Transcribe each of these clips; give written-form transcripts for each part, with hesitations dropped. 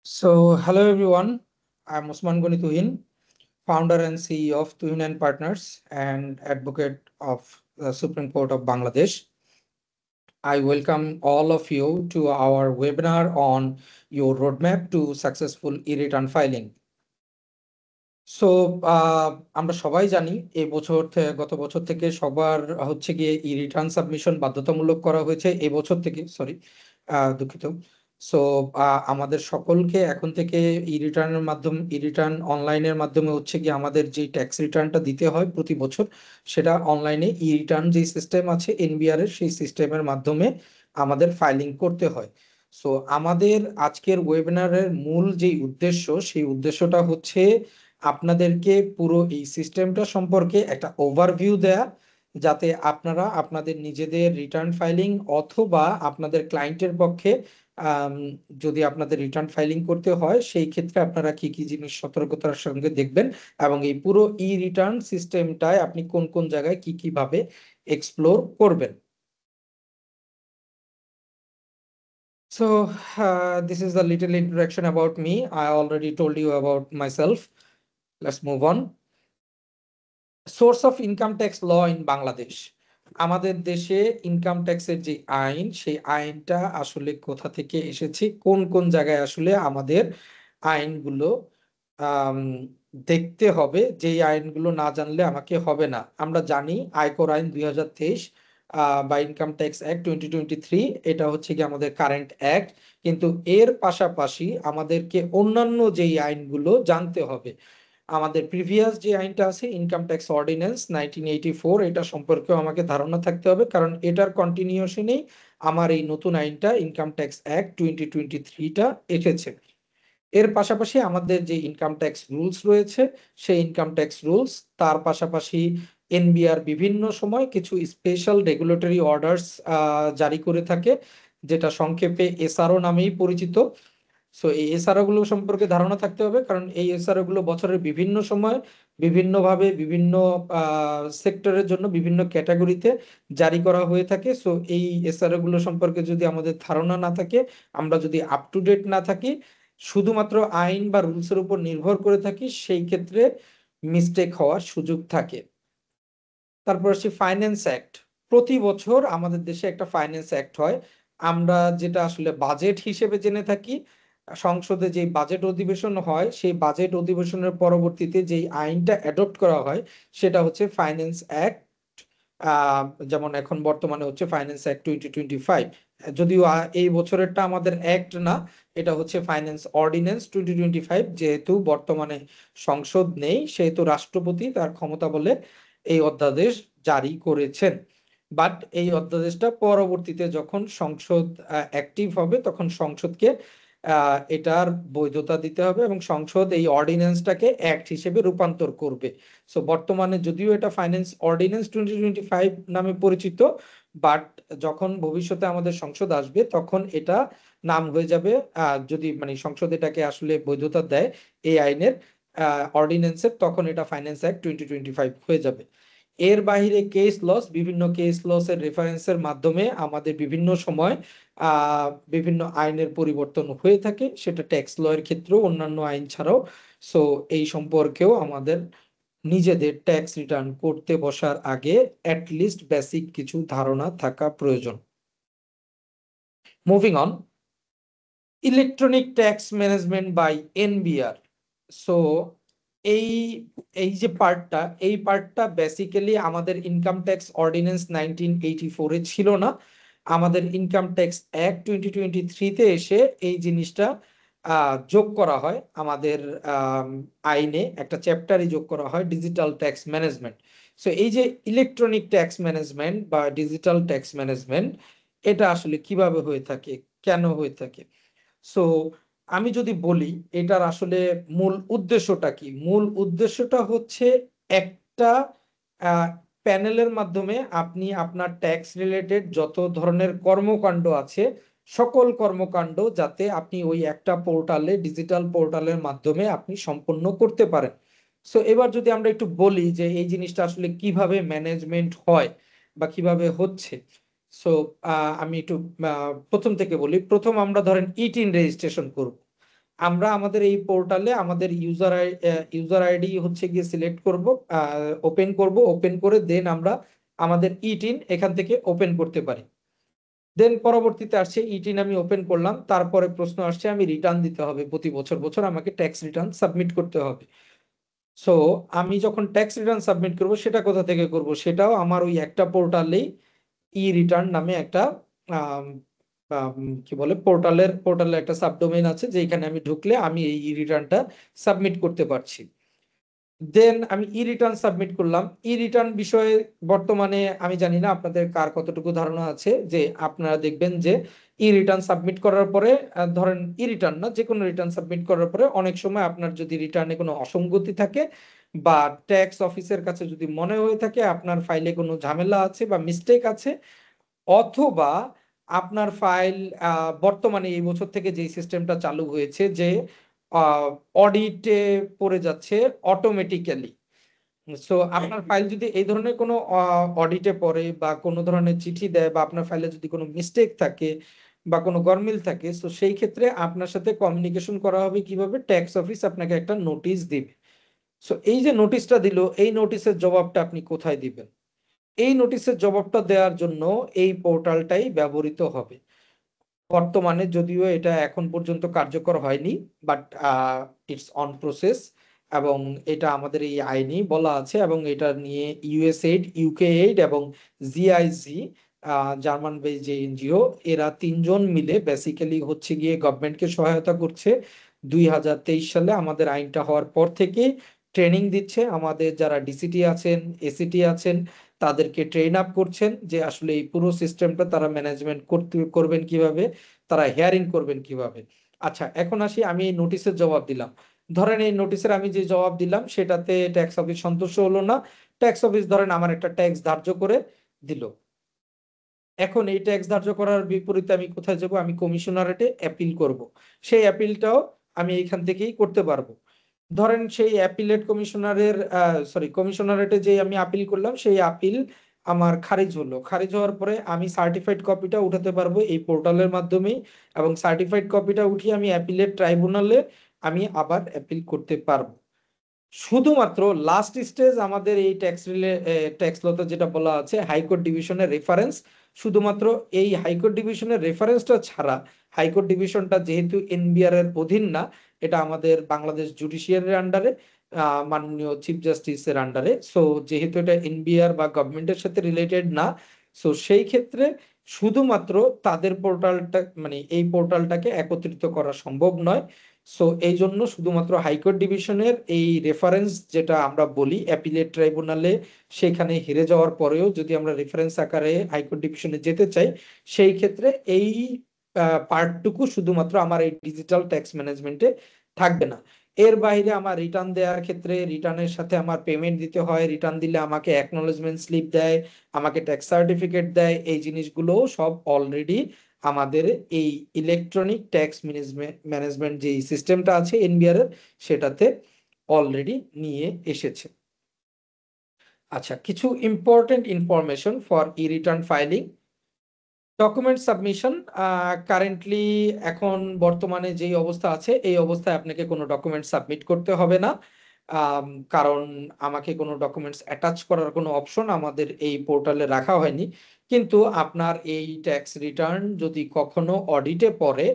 Hello everyone. I'm Usman Goni Tuhin, founder and CEO of Tuhin and Partners and advocate of the Supreme Court of Bangladesh. I welcome all of you to our webinar on your roadmap to successful e-return filing. So আমরা সবাই জানি গত বছর থেকে সবার হচ্ছে গিয়ে ই return submission বাধ্যতামূলক করা হয়েছে এই বছর থেকে, সরি দুঃখিত। সো আমাদের সকলকে এখন থেকে ই রিটার্ন অনলাইনের মাধ্যমে হচ্ছে গিয়ে আমাদের যে ট্যাক্স রিটার্নটা দিতে হয় প্রতি বছর, সেটা অনলাইনে ই রিটার্ন যে সিস্টেম আছে এনবিআর এর, সেই সিস্টেমের মাধ্যমে আমাদের ফাইলিং করতে হয়। সো আমাদের আজকের ওয়েবিনারের মূল যে উদ্দেশ্য, সেই উদ্দেশ্যটা হচ্ছে আপনাদেরকে পুরো এই সিস্টেমটা সম্পর্কে একটা ওভারভিউ দেয়া, যাতে আপনারা আপনাদের নিজেদের রিটার্ন ফাইলিং অথবা আপনাদের ক্লায়েন্টের পক্ষে যদি আপনাদের রিটার্ন ফাইলিং করতে হয়, সেই ক্ষেত্রে আপনারা কি কি জিনিস সতর্কতার সঙ্গে দেখবেন এবং এই পুরো ই রিটার্ন সিস্টেমটায় আপনি কোন কোন জায়গায় কি কিভাবে এক্সপ্লোর করবেন। So, this is a little introduction about me. I already told you about myself. Let's move on. Source of income tax law in Bangladesh. আমাদের দেশে ইনকাম ট্যাক্সের যে আইন, সেই আইনটা আসলে কোথা থেকে এসেছে, কোন কোন জায়গায় আসলে আমাদের আইনগুলো দেখতে হবে, যেই আইনগুলো না জানলে আমাকে হবে না। আমরা জানি আয়কর আইন 2023 বা ইনকাম ট্যাক্স অ্যাক্ট 2023, এটা হচ্ছে কি আমাদের কারেন্ট অ্যাক্ট, কিন্তু এর পাশাপাশি আমাদেরকে অন্যান্য যেই আইনগুলো জানতে হবে। আমাদের প্রিভিয়াস যে আইনটা আছে ইনকাম ট্যাক্স অর্ডিন্যান্স 1984, এটা সম্পর্কেও আমাকে ধারণা থাকতে হবে, কারণ এটার কন্টিনিউশনেই আমার এই নতুন আইনটা ইনকাম ট্যাক্স অ্যাক্ট 2023টা এসেছে। এর পাশাপাশি আমাদের যে ইনকাম ট্যাক্স রুলস রয়েছে, সেই ইনকাম ট্যাক্স রুলস, তার পাশাপাশি এনবিআর বিভিন্ন সময় কিছু স্পেশাল রেগুলেটরি অর্ডারস জারি করে থাকে, যেটা সংক্ষেপে এসআরও নামেই পরিচিত। সো এই এসআরও গুলো সম্পর্কে ধারণা থাকতে হবে, কারণ এই এসআরও গুলো বছরের বিভিন্ন সময় বিভিন্নভাবে বিভিন্ন সেক্টরের জন্য বিভিন্ন ক্যাটাগরিতে জারি করা হয়ে থাকে। সো এই এসআরও গুলো সম্পর্কে যদি আমাদের ধারণা না থাকে, আমরা যদি আপ টু ডেট না থাকি, শুধুমাত্র আইন বা রুলসের উপর নির্ভর করে থাকি, সেই ক্ষেত্রে মিস্টেক হওয়ার সুযোগ থাকে। তারপর আসি ফাইন্যান্স অ্যাক্ট। প্রতি বছর আমাদের দেশে একটা ফাইন্যান্স অ্যাক্ট হয়, আমরা যেটা আসলে বাজেট হিসেবে জেনে থাকি। সংসদে যে বাজেট অধিবেশন হয়, সেই বাজেট অধিবেশনের পরবর্তীতে যেই আইনটা অ্যাডপ্ট করা হয়, সেটা হচ্ছে ফাইন্যান্স অ্যাক্ট। যেমন এখন বর্তমানে হচ্ছে ফাইন্যান্স অ্যাক্ট 2025, যদিও এই বছরেরটা আমাদের অ্যাক্ট না, এটা হচ্ছে ফাইন্যান্স অর্ডিন্যান্স 2025। যেহেতু বর্তমানে সংসদ নেই, সেহেতু রাষ্ট্রপতি তার ক্ষমতা বলে এই অধ্যাদেশ জারি করেছেন। বাট এই অধ্যাদেশটা পরবর্তীতে যখন সংসদ অ্যাক্টিভ হবে, তখন সংসদকে এটার বৈধতা দিতে হবে এবং সংসদ এই অর্ডিন্যান্সটাকে অ্যাক্ট হিসেবে রূপান্তর করবে। সো বর্তমানে যদিও এটা ফাইন্যান্স অর্ডিন্যান্স 2025 নামে পরিচিত, বাট যখন ভবিষ্যতে আমাদের সংসদ আসবে, তখন এটা নাম হয়ে যাবে, যদি মানে সংসদ এটাকে আসলে বৈধতা দেয় এই আইনের অর্ডিন্যান্সের, তখন এটা ফাইন্যান্স অ্যাক্ট 2025 হয়ে যাবে। এর বাইরে বিভিন্ন কেস লস এর রেফারেন্সের মাধ্যমে আমাদের বিভিন্ন সময় বিভিন্ন আইনের পরিবর্তন হয়ে থাকে, সেটা ট্যাক্স ল এর ক্ষেত্রেও, অন্যান্য আইন ছাড়াও। সো এই সম্পর্কেও আমাদের নিজেদের ট্যাক্স রিটার্ন করতে বসার আগে অ্যাটলিস্ট বেসিক কিছু ধারণা থাকা প্রয়োজন। Moving on, electronic tax management by NBR. So এই এই যে পার্টটা, এই পার্টটা বেসিক্যালি আমাদের ইনকাম ট্যাক্স অর্ডিন্যান্স 1984-এ ছিল না। আমাদের ইনকাম ট্যাক্স অ্যাক্ট 2023-তে এসে এই জিনিসটা যোগ করা হয়। আমাদের আইনে একটা চ্যাপ্টারই যোগ করা হয়, ডিজিটাল ট্যাক্স ম্যানেজমেন্ট। সো এই যে ইলেকট্রনিক ট্যাক্স ম্যানেজমেন্ট বা ডিজিটাল ট্যাক্স ম্যানেজমেন্ট, এটা আসলে কিভাবে হয়ে থাকে, কেন হয়ে থাকে? সো আমি যদি বলি এটার আসলে মূল উদ্দেশ্যটা কি, মূল উদ্দেশ্যটা হচ্ছে একটা প্যানেলের মাধ্যমে আপনি আপনার ট্যাক্স রিলেটেড যত ধরনের কর্মকাণ্ড আছে, সকল কর্মকাণ্ড যাতে আপনি ওই একটা পোর্টালে, ডিজিটাল পোর্টালের মাধ্যমে আপনি সম্পন্ন করতে পারেন। সো এবার যদি আমরা একটু বলি যে এই জিনিসটা আসলে কিভাবে ম্যানেজমেন্ট হয় বা কিভাবে হচ্ছে। সো আমি একটু প্রথম থেকে বলি। প্রথম আমরা ধরেন ইটিন রেজিস্ট্রেশন করব। আমরা আমাদের এই পোর্টালে আমাদের ইউজার আইডি হচ্ছে গিয়ে সিলেক্ট করব, ওপেন করে দেন আমরা আমাদের ইটিন এখান থেকে ওপেন করতে পারি। দেন পরবর্তীতে আসছে ইটিন আমি ওপেন করলাম, তারপরে প্রশ্ন আসছে আমি রিটার্ন দিতে হবে, প্রতি বছর বছর আমাকে ট্যাক্স রিটার্ন সাবমিট করতে হবে। সো আমি যখন ট্যাক্স রিটার্ন সাবমিট করব সেটা কোথা থেকে করব, সেটাও আমার ওই একটা পোর্টালেই ই রিটার্ন নামে একটা আম, কি বলে পোর্টালের একটা সাবডোমেইন আছে, যেখানে আমি ঢুকলে আমি এই ই রিটার্নটা সাবমিট করতে পারছি। দেন আমি ই রিটার্ন সাবমিট করলাম। ই রিটার্ন বিষয়ে বর্তমানে আমি জানি না আপনাদের কার কতটুকু ধারণা আছে, যে আপনারা দেখবেন যে ই রিটার্ন সাবমিট করার পরে ধরেন ই রিটার্ন না, যে কোনো রিটার্ন সাবমিট করার পরে অনেক সময় আপনার যদি রিটার্নে কোনো অসঙ্গতি থাকে বা ট্যাক্স অফিসের কাছে যদি মনে হয়ে থাকে আপনার ফাইলে কোনো ঝামেলা আছে বা মিস্টেক আছে, অথবা আপনার ফাইল বর্তমানে এই বছর থেকে যে সিস্টেমটা চালু হয়েছে যে অডিটে পড়ে যাচ্ছে অটোমেটিক্যালি। সো আপনার ফাইল যদি এই ধরনের কোনো অডিটে পড়ে বা কোনো ধরনের চিঠি দেয় বা আপনার ফাইলে যদি কোনো মিস্টেক থাকে বা কোনো গরমিল থাকে, তো সেই ক্ষেত্রে আপনার সাথে কমিউনিকেশন করা হবে কিভাবে, ট্যাক্স অফিস আপনাকে একটা নোটিশ দিবে। সো এই যে নোটিশটা দিল, এই নোটিশের জবাবটা আপনি কোথায় দিবেন? এই নোটিশের জবাবটা দেওয়ার জন্য এই পোর্টালটাই ব্যবহৃত হবে। বর্তমানে যদিও এটা এখন পর্যন্ত কার্যকর হয়নি, বাট ইটস অন প্রসেস, এবং এটা আমাদের এই আইনি বলা আছে, এবং এটা নিয়ে ইউএসএইড, ইউকে এইড এবং জিআইজি, জার্মান বেস যে এনজিও, এরা তিনজন মিলে বেসিক্যালি হচ্ছে গিয়ে গভর্নমেন্টকে সহায়তা করছে। 2023 সালে আমাদের আইনটা হওয়ার পর থেকে ট্রেনিং দিচ্ছে আমাদের যারা ডিসিটি আছেন, এসিটি আছেন, তাদেরকে ট্রেন আপ করছেন যে আসলে এই পুরো সিস্টেমটা তারা ম্যানেজমেন্ট করবেন কিভাবে, তারা হিয়ারিং করবেন কিভাবে। আচ্ছা, এখন আসি আমি এই নোটিশের জবাব দিলাম। ধরেন এই নোটিশের আমি যে জবাব দিলাম সেটাতে ট্যাক্স অফিস সন্তুষ্ট হলো না। ট্যাক্স অফিস ধরেন আমার একটা ট্যাক্স ধার্য করে দিল। এখন এই ট্যাক্স ধার্য করার বিপরীতে আমি কোথায় যাব? আমি কমিশনারেটে অ্যাপিল করব। সেই অ্যাপিলটাও আমি এইখান থেকেই করতে পারবো। ধরেন সেই অ্যাপিলেট কমিশনারের কমিশনারেটে যে আমি আপিল করলাম, সেই আপিল আমার খারিজ হলো। খারিজ হওয়ার পরে আমি সার্টিফাইড কপিটা উঠাতে পারবো এই পোর্টালের মাধ্যমেই, এবং সার্টিফাইড কপিটা উঠিয়ে আমি অ্যাপিলেট ট্রাইব্যুনালে আমি আবার অ্যাপিল করতে পারবো। শুধুমাত্র লাস্ট স্টেজ আমাদের এই ট্যাক্স লতে যেটা বলা আছে হাইকোর্ট ডিভিশনের রেফারেন্স, শুধুমাত্র এই হাইকোর্ট ডিভিশনের রেফারেন্সটা ছাড়া, হাইকোর্ট ডিভিশনটা যেহেতু এনবিআর এর অধীন না, এটা আমাদের বাংলাদেশ জুডিশিয়ারির আন্ডারে, মাননীয় চিফ জাস্টিসের আন্ডারে, সো যেহেতু এটা এনবিআর বা গভর্নমেন্টের সাথে রিলেটেড না, সো সেই ক্ষেত্রে শুধুমাত্র তাদের পোর্টালটা, মানে এই পোর্টালটাকে একত্রিত করা সম্ভব নয়। সো এই জন্য শুধুমাত্র হাইকোর্ট ডিভিশনের এই রেফারেন্স, যেটা আমরা বলি অ্যাপিলেট ট্রাইব্যুনালে, সেখানে হেরে যাওয়ার পরেও যদি আমরা রেফারেন্স আকারে হাইকোর্ট ডিভিশনে যেতে চাই, সেই ক্ষেত্রে এই পার্টটুকু শুধুমাত্র আমার এই ডিজিটাল ট্যাক্স ম্যানেজমেন্টে থাকবে না। এর বাইরে আমার রিটার্ন দেওয়ার ক্ষেত্রে রিটার্নের সাথে আমার পেমেন্ট দিতে হয়, রিটার্ন দিলে আমাকে অ্যাকনলেজমেন্ট স্লিপ দেয়, আমাকে ট্যাক্স সার্টিফিকেট দেয়, এই জিনিসগুলো সব অলরেডি আমাদের এই ইলেকট্রনিক ট্যাক্স ম্যানেজমেন্ট যে সিস্টেমটা আছে এনবিআর এর, সেটাতে অলরেডি নিয়ে এসেছে। আচ্ছা, কিছু important information for E return filing. Document submission, currently এখন বর্তমানে যেই অবস্থা আছে এই অবস্থায় আপনাকে কোনো ডকুমেন্ট সাবমিট করতে হবে না, কারণ আমাকে কোনো ডকুমেন্টস অ্যাটাচ করার কোনো অপশন আমাদের এই পোর্টালে রাখা হয়নি। কিন্তু আপনার এই ট্যাক্স রিটার্ন যদি কখনো অডিটে পড়ে,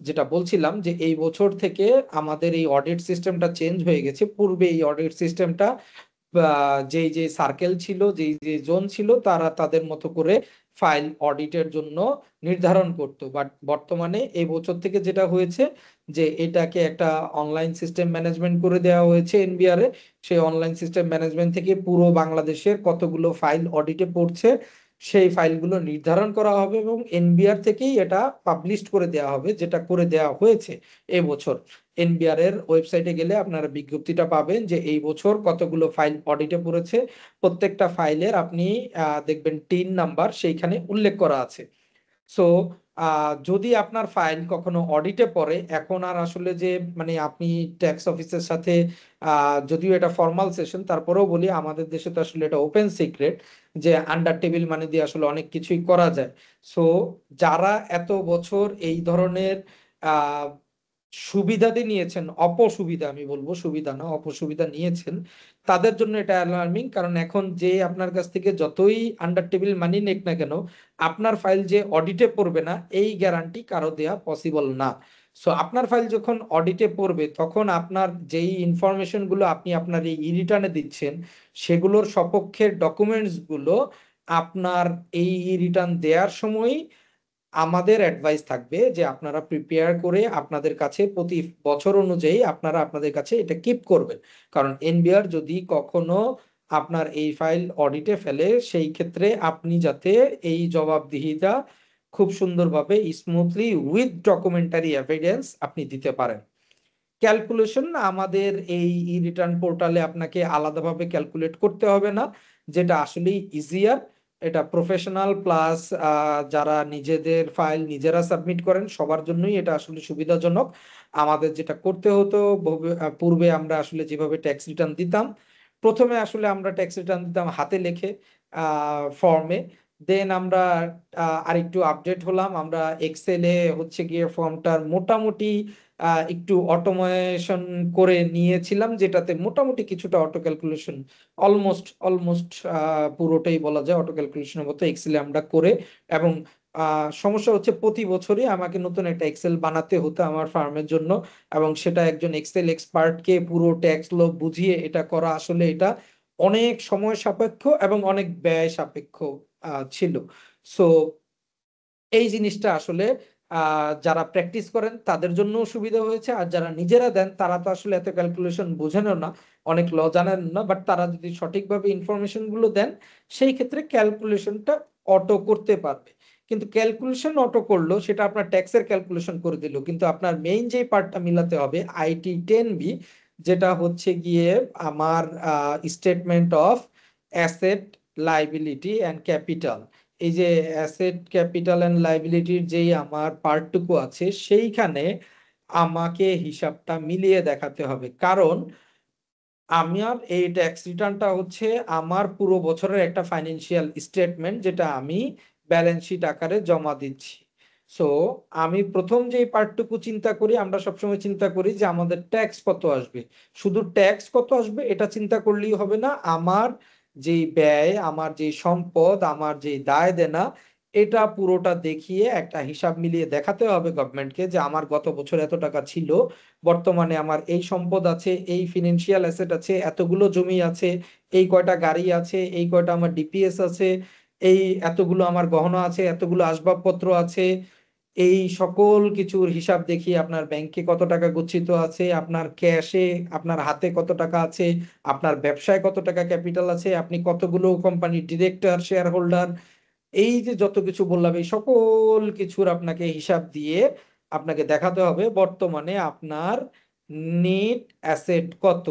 যেটা বলছিলাম যে এই বছর থেকে আমাদের এই অডিট সিস্টেমটা চেঞ্জ হয়ে গেছে। পূর্বে এই অডিট সিস্টেমটা যেই যে সার্কেল ছিল, যেই যে জোন ছিল, তারা তাদের মতো করে ফাইল অডিটের জন্য নির্ধারণ করতো, বাট বর্তমানে এই বছর থেকে যেটা হয়েছে যে এটাকে একটা অনলাইন সিস্টেম ম্যানেজমেন্ট করে দেওয়া হয়েছে এনবিআর এ। সেই অনলাইন সিস্টেম ম্যানেজমেন্ট থেকে পুরো বাংলাদেশের কতগুলো ফাইল অডিটে পড়ছে সেই ফাইলগুলো নির্ধারণ করা হবে, এবং এনবিআর থেকেই এটা পাবলিশ করে দেওয়া হবে, যেটা করে দেওয়া হয়েছে এবছর। এনবিআর এর ওয়েবসাইটে গেলে আপনারা বিজ্ঞপ্তিটা পাবেন যে এই বছর কতগুলো ফাইল অডিটে পড়েছে। প্রত্যেকটা ফাইলের আপনি দেখবেন টিন নাম্বার সেইখানে উল্লেখ করা আছে। সো যদি আপনার ফাইল কখনো অডিটে পড়ে, এখন আর আসলে যে মানে আপনি ট্যাক্স অফিসের সাথে, যদিও এটা ফর্মাল সেশন, তারপরেও বলি আমাদের দেশে তো আসলে এটা ওপেন সিক্রেট যে আন্ডার টেবিল মানি দিয়ে আসলে অনেক কিছুই করা যায়। সো যারা এত বছর এই ধরনের আহ সুবিধাদি নিয়েছেন, অপসুবিধা আমি বলবো, সুবিধা না অপসুবিধা নিয়েছেন, তাদের জন্য এটা অ্যালার্মিং। কারণ এখন যে আপনার কাছ থেকে যতই আন্ডার টেবিল মানি নেক না কেন, আপনার ফাইল যে অডিটে পড়বে না এই গ্যারান্টি কারো দেয়া পসিবল না। সো আপনার ফাইল যখন অডিটে পড়বে তখন আপনার যেই ইনফরমেশন গুলো আপনি আপনার এই ই রিটার্নে দিচ্ছেন সেগুলোর সপক্ষের ডকুমেন্টস গুলো আপনার এই ই রিটার্ন দেওয়ার সময় আমাদের অ্যাডভাইস থাকবে যে আপনারা প্রিপেয়ার করে আপনাদের কাছে প্রতি বছর অনুযায়ী আপনারা আপনাদের কাছে এটা কিপ করবেন। কারণ এনবিআর যদি কখনো আপনার এই ফাইল অডিটে ফেলে সেই ক্ষেত্রে আপনি যাতে এই জবাবদিহিতা খুব সুন্দরভাবে স্মুথলি উইথ ডকুমেন্টারি এভিডেন্স আপনি দিতে পারেন। ক্যালকুলেশন আমাদের এই ই রিটার্ন পোর্টালে আপনাকে আলাদাভাবে ক্যালকুলেট করতে হবে না, যেটা আসলেই ইজিয়ার। এটা প্রফেশনাল প্লাস যারা নিজেদের ফাইল নিজেরা সাবমিট করেন সবার জন্যই এটা আসলে সুবিধাজনক। আমাদের যেটা করতে হতো পূর্বে আমরা আসলে যেভাবে ট্যাক্স রিটার্ন দিতাম, প্রথমে আসলে আমরা ট্যাক্স রিটার্ন দিতাম হাতে লিখে ফর্মে, দেন আমরা আরেকটু আপডেট হলাম, আমরা এক্সেলে হচ্ছে গিয়ে ফর্মটার মোটামুটি একটু অটোমেশন করে নিয়েছিলাম, যেটাতে মোটামুটি কিছুটা অটো ক্যালকুলেশন, অলমোস্ট অলমোস্ট পুরোটাই বলা যায় অটো ক্যালকুলেশনের মতো এক্সেলে আমরা করে। এবং সমস্যা হচ্ছে প্রতি বছরই আমাকে নতুন একটা এক্সেল বানাতে হতো আমার ফার্মের জন্য, এবং সেটা একজন এক্সেল এক্সপার্টকে পুরো ট্যাক্স লো বুঝিয়ে এটা করা আসলে এটা অনেক সময় সাপেক্ষ এবং অনেক ব্যয় সাপেক্ষ ছিল। সো এই জিনিসটা আসলে যারা প্র্যাকটিস করেন তাদের জন্য সুবিধা হয়েছে, আর যারা নিজেরা দেন তারা তো আসলে এত ক্যালকুলেশন বোঝেনও না, অনেক ল জানেন না, বাট তারা যদি সঠিকভাবে ইনফরমেশন গুলো দেন সেই ক্ষেত্রে ক্যালকুলেশনটা অটো করতে পারবে। কিন্তু ক্যালকুলেশন অটো করলো সেটা আপনার ট্যাক্সের ক্যালকুলেশন করে দিল, কিন্তু আপনার মেইন যে পার্টটা মিলাতে হবে IT10B, যেটা হচ্ছে গিয়ে আমার statement of asset, liability and capital. এই যে অ্যাসেট, ক্যাপিটাল এন্ড লাইবিলিটির যেই আমার পার্টটুকু আছে সেইখানে আমাকে হিসাবটা মিলিয়ে দেখাতে হবে। কারণ আমার এই ট্যাক্স রিটার্নটা হচ্ছে আমার পুরো বছরের একটা ফাইন্যান্সিয়াল স্টেটমেন্ট, যেটা আমি ব্যালেন্স শিট আকারে জমা দিচ্ছি। সো আমি প্রথম যে পার্টটুকু চিন্তা করি, আমরা সবসময় চিন্তা করি যে আমাদের ট্যাক্স কত আসবে। শুধু ট্যাক্স কত আসবে এটা চিন্তা করলেই হবে না, আমার যে ব্যয়, আমার যে সম্পদ, আমার যে দায় দেনা, এটা পুরোটা দেখিয়ে একটা হিসাব মিলিয়ে দেখাতে হবে গভর্নমেন্টকে যে আমার গত বছর এত টাকা ছিল, বর্তমানে আমার এই সম্পদ আছে, এই ফিনান্সিয়াল অ্যাসেট আছে, এতগুলো জমি আছে, এই কয়টা গাড়ি আছে, এই কয়টা আমার ডিপিএস আছে, এই এতগুলো আমার গহনা আছে, এতগুলো আসবাবপত্র আছে। এই সকল কিছুর হিসাব দেখিয়ে আপনার ব্যাংকে কত টাকা গচ্ছিত আছে, আপনার ক্যাশে আপনার হাতে কত টাকা আছে, আপনার ব্যবসায় কত টাকা ক্যাপিটাল আছে, আপনি কতগুলো কোম্পানির ডিরেক্টর, শেয়ার হোল্ডার, এই যে যত কিছু বললাম এই সকল কিছুর আপনাকে হিসাব দিয়ে আপনাকে দেখাতে হবে বর্তমানে আপনার নেট অ্যাসেট কত।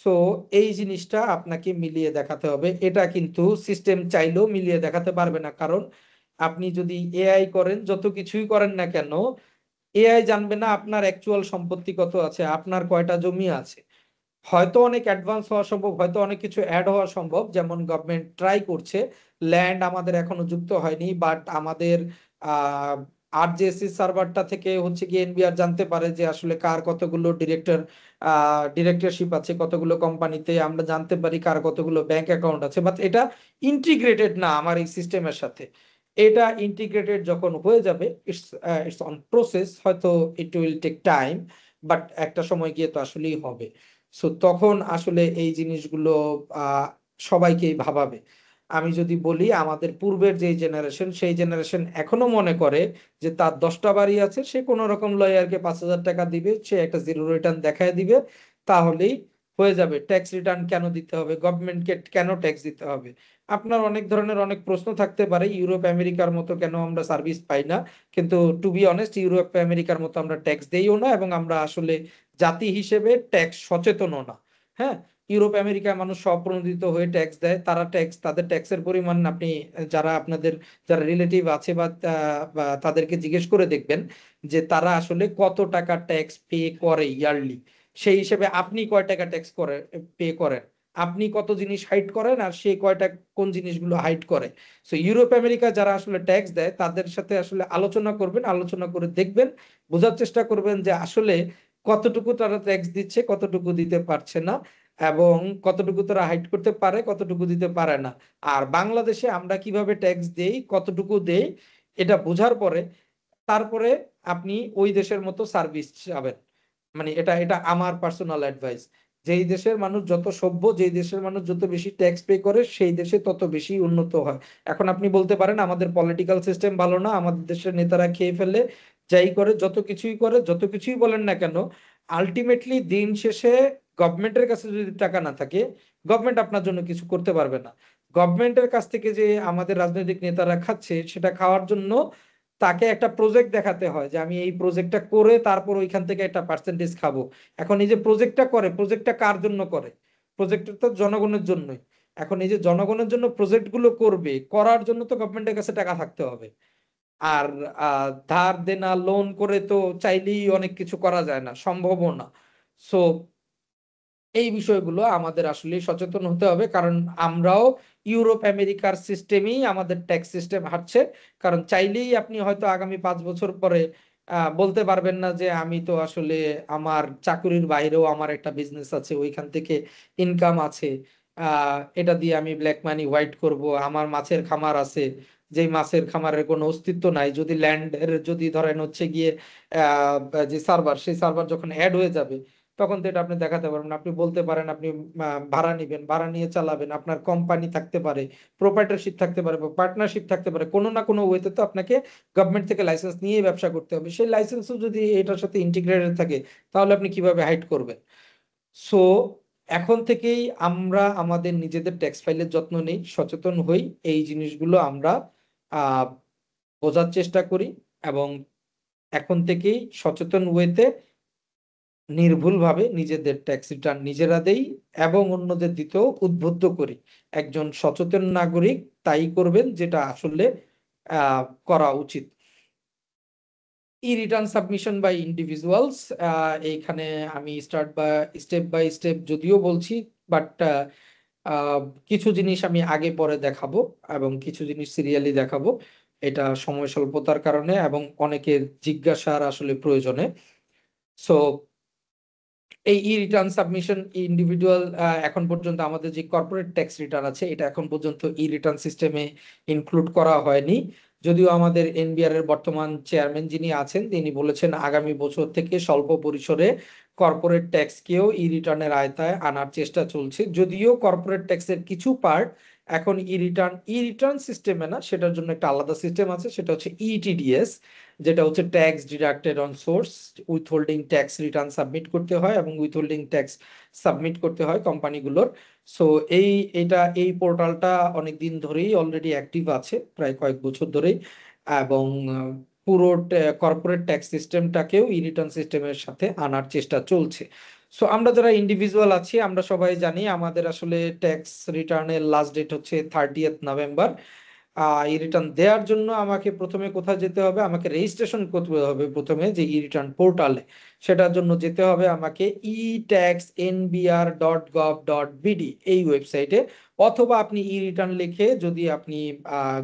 সো এই জিনিসটা আপনাকে মিলিয়ে দেখাতে হবে। এটা কিন্তু সিস্টেম চাইলেও মিলিয়ে দেখাতে পারবে না, কারণ আপনি যদি এআই করেন, যত কিছুই করেন না কেন, এআই জানবে না আপনার অ্যাকচুয়াল সম্পত্তি কত আছে, আপনার কয়টা জমি আছে। হয়তো অনেক অ্যাডভান্স হওয়া সম্ভব, হয়তো অনেক কিছু অ্যাড হওয়া সম্ভব, যেমন গভর্নমেন্ট ট্রাই করছে, ল্যান্ড আমাদের এখনো যুক্ত হয়নি, বাট আমাদের আহ আরজেএসসি সার্ভারটা থেকে হচ্ছে কি এনবিআর জানতে পারে যে আসলে কার কতগুলো ডিরেক্টরশিপ আছে, কতগুলো কোম্পানিতে, আমরা জানতে পারি কার কতগুলো ব্যাংক অ্যাকাউন্ট আছে, বাট এটা ইন্টিগ্রেটেড না আমার এই সিস্টেমের সাথে। এটা ইন্টিগ্রেটেড যখন হয়ে যাবে, ইটস অন প্রসেস, হয়তো it will take time, but একটা সময় গিয়ে তো আসলেই হবে। সো তখন আসলে এই জিনিসগুলো আহ সবাইকেই ভাবাবে। আমি যদি বলি আমাদের পূর্বের যে জেনারেশন, সেই জেনারেশন এখনো মনে করে যে তার 10টা বাড়ি আছে, সে কোনো রকম লয়ারকে 5,000 টাকা দিবে, সে একটা জিরো রিটার্ন দেখায় দিবে, তাহলেই হয়ে যাবে। ট্যাক্স রিটার্ন কেন দিতে হবে, গভর্নমেন্টকে কেন ট্যাক্স দিতে হবে? আপনার অনেক ধরনের অনেক প্রশ্ন থাকতে পারে, ইউরোপ আমেরিকার মতো কেন আমরা সার্ভিস পাই না? কিন্তু টু বি অনেস্ট, ইউরোপ আমেরিকার মতো আমরা ট্যাক্স দেইও না, এবং আমরা আসলে জাতি হিসেবে ট্যাক্স সচেতনও না। হ্যাঁ, ইউরোপ আমেরিকায় মানুষ স্বপ্রণোদিত হয়ে ট্যাক্স দেয়, তারা ট্যাক্স, তাদের ট্যাক্সের পরিমাণ আপনি যারা আপনাদের যারা রিলেটিভ আছে বা তাদেরকে জিজ্ঞেস করে দেখবেন যে তারা আসলে কত টাকা ট্যাক্স পে করে ইয়ারলি, সেই হিসেবে আপনি কয় টাকা ট্যাক্স পে করেন। আপনি কত জিনিস হাইড করেন আর সে কয়টা কোন জিনিসগুলো হাইড করে। সো ইউরোপ আমেরিকা যারা আসলে ট্যাক্স দেয় তাদের সাথে আসলে আলোচনা করবেন, আলোচনা করে দেখবেন, বোঝার চেষ্টা করবেন যে আসলে কতটুকু তারা ট্যাক্স দিচ্ছে, কতটুকু দিতে পারছে না, এবং কতটুকু তারা হাইড করতে পারে, কতটুকু দিতে পারে না। আর বাংলাদেশে আমরা কিভাবে ট্যাক্স দেই, কতটুকু দেই, এটা বোঝার পরে তারপরে আপনি ওই দেশের মতো সার্ভিস পাবেন। মানে এটা এটা আমার পার্সোনাল অ্যাডভাইস। যেই দেশের মানুষ যত সভ্য, যেই দেশের মানুষ যত বেশি ট্যাক্স পে করে, সেই দেশে তত বেশি উন্নত হয়। এখন আপনি বলতে পারেন আমাদের পলিটিক্যাল সিস্টেম ভালো না, আমাদের দেশের নেতারা খেয়ে ফেলে, যাই করে, যত কিছুই করে, যত কিছুই বলেন না কেন, আলটিমেটলি দিন শেষে গভর্নমেন্টের কাছে যদি টাকা না থাকে, গভর্নমেন্ট আপনার জন্য কিছু করতে পারবে না। গভর্নমেন্টের কাছ থেকে যে আমাদের রাজনৈতিক নেতারা খাচ্ছে, সেটা খাওয়ার জন্য তাকে একটা প্রজেক্ট দেখাতে হয় যে আমি এই প্রজেক্টটা করে তারপর ওইখান থেকে একটা পার্সেন্টেজ খাবো। এখন এই যে প্রজেক্টটা করে, প্রজেক্টটা কার জন্য করে? প্রজেক্টটা তো জনগণের জন্যই। এখন এই যে জনগণের জন্য প্রজেক্ট গুলো করবে, করার জন্য তো গভর্নমেন্টের কাছে টাকা থাকতে হবে। আর ধার দেনা লোন করে তো চাইলেই অনেক কিছু করা যায় না, সম্ভবও না। সো এই বিষয়গুলো আমাদের আসলে সচেতন হতে হবে, কারণ আমরাও ইউরোপ আমেরিকার সিস্টেমেই আমাদের ট্যাক্স সিস্টেম হাঁটছে। কারণ চাইলেই আপনি হয়তো আগামী 5 বছর পরে বলতে পারবেন না যে আমি তো আসলে আমার চাকুরির বাইরেও আমার একটা বিজনেস আছে, ওইখান থেকে ইনকাম আছে, এটা দিয়ে আমি ব্ল্যাক মানি হোয়াইট করব, আমার মাছের খামার আছে, যেই মাছের খামারের কোনো অস্তিত্ব নাই। যদি ল্যান্ডের যদি ধরেন হচ্ছে গিয়ে যে সার্ভার, সেই সার্ভার যখন অ্যাড হয়ে যাবে, তখন তো এটা আপনি দেখাতে পারবেন। আপনি বলতে পারেন আপনি ভাড়া নিবেন, ভাড়া নিয়ে চালাবেন, আপনার কোম্পানি থাকতে পারে, প্রোপ্রাইটারশিপ থাকতে পারে, বা পার্টনারশিপ থাকতে পারে, কোনো না কোনো ওয়েতে তো আপনাকে গভর্নমেন্ট থেকে লাইসেন্স নিয়ে ব্যবসা করতে হবে। সেই লাইসেন্সও যদি এটার সাথে ইন্টিগ্রেটেড থাকে, তাহলে আপনি কিভাবে হাইড করবেন? সো এখন থেকেই আমরা আমাদের নিজেদের ট্যাক্স ফাইলের যত্ন নেই, সচেতন হই, এই জিনিসগুলো আমরা আহ বোঝার চেষ্টা করি, এবং এখন থেকেই সচেতন ওয়েতে নির্ভুলভাবে নিজেদের ট্যাক্স রিটার্ন নিজেরা দেই, এবং অন্যদের দিতেও উদ্বুদ্ধ করি। একজন সচেতন নাগরিক তাই করবেন যেটা আসলে করা উচিত। E return submission by individuals, এইখানে আমি স্টেপ বাই স্টেপ যদিও বলছি, বাট কিছু জিনিস আমি আগে পরে দেখাবো, এবং কিছু জিনিস সিরিয়ালি দেখাবো। এটা সময় স্বল্পতার কারণে এবং অনেকের জিজ্ঞাসার আসলে প্রয়োজনে। সো এই ই রিটার্ন সাবমিশন ইন্ডিভিজুয়াল, এখন পর্যন্ত আমাদের যে কর্পোরেট ট্যাক্স রিটার্ন আছে, এটা এখন পর্যন্ত ই রিটার্ন সিস্টেমে ইনক্লুড করা হয়নি। যদিও আমাদের এনবিআর এর বর্তমান চেয়ারম্যান যিনি আছেন, তিনি বলেছেন আগামী বছর থেকে স্বল্প পরিসরে কর্পোরেট ট্যাক্সকেও ই রিটার্নের আওতায় আনার চেষ্টা চলছে। যদিও কর্পোরেট ট্যাক্সের কিছু পার্ট এখন ই রিটার্ন সিস্টেমে না, সেটার জন্য একটা আলাদা সিস্টেম আছে, সেটা হচ্ছে ইটিডিএস, যেটা হচ্ছে tax deducted on source. Withholding tax return submit করতে হয় এবং উইথহোল্ডিং ট্যাক্স সাবমিট করতে হয় কোম্পানিগুলোর। সো এই পোর্টালটা অনেক দিন ধরেই অলরেডি অ্যাক্টিভ আছে, প্রায় কয়েক বছর ধরেই, এবং পুরো কর্পোরেট ট্যাক্স সিস্টেমটাকেও ই রিটার্ন সিস্টেমের সাথে আনার চেষ্টা চলছে। সো আমরা যারা ইন্ডিভিজুয়াল আছি, আমরা সবাই জানি আমাদের আসলে ট্যাক্স রিটার্নের লাস্ট ডেট হচ্ছে 30th নভেম্বর। ই রিটার্ন দেওয়ার জন্য আমাকে প্রথমে কোথায় যেতে হবে? আমাকে রেজিস্ট্রেশন করতে হবে প্রথমে, যে ই রিটার্ন পোর্টালে। সেটার জন্য যেতে হবে আমাকে etaxnbr.gov.bd এই ওয়েবসাইটে, অথবা আপনি ই রিটার্ন লিখে যদি আপনি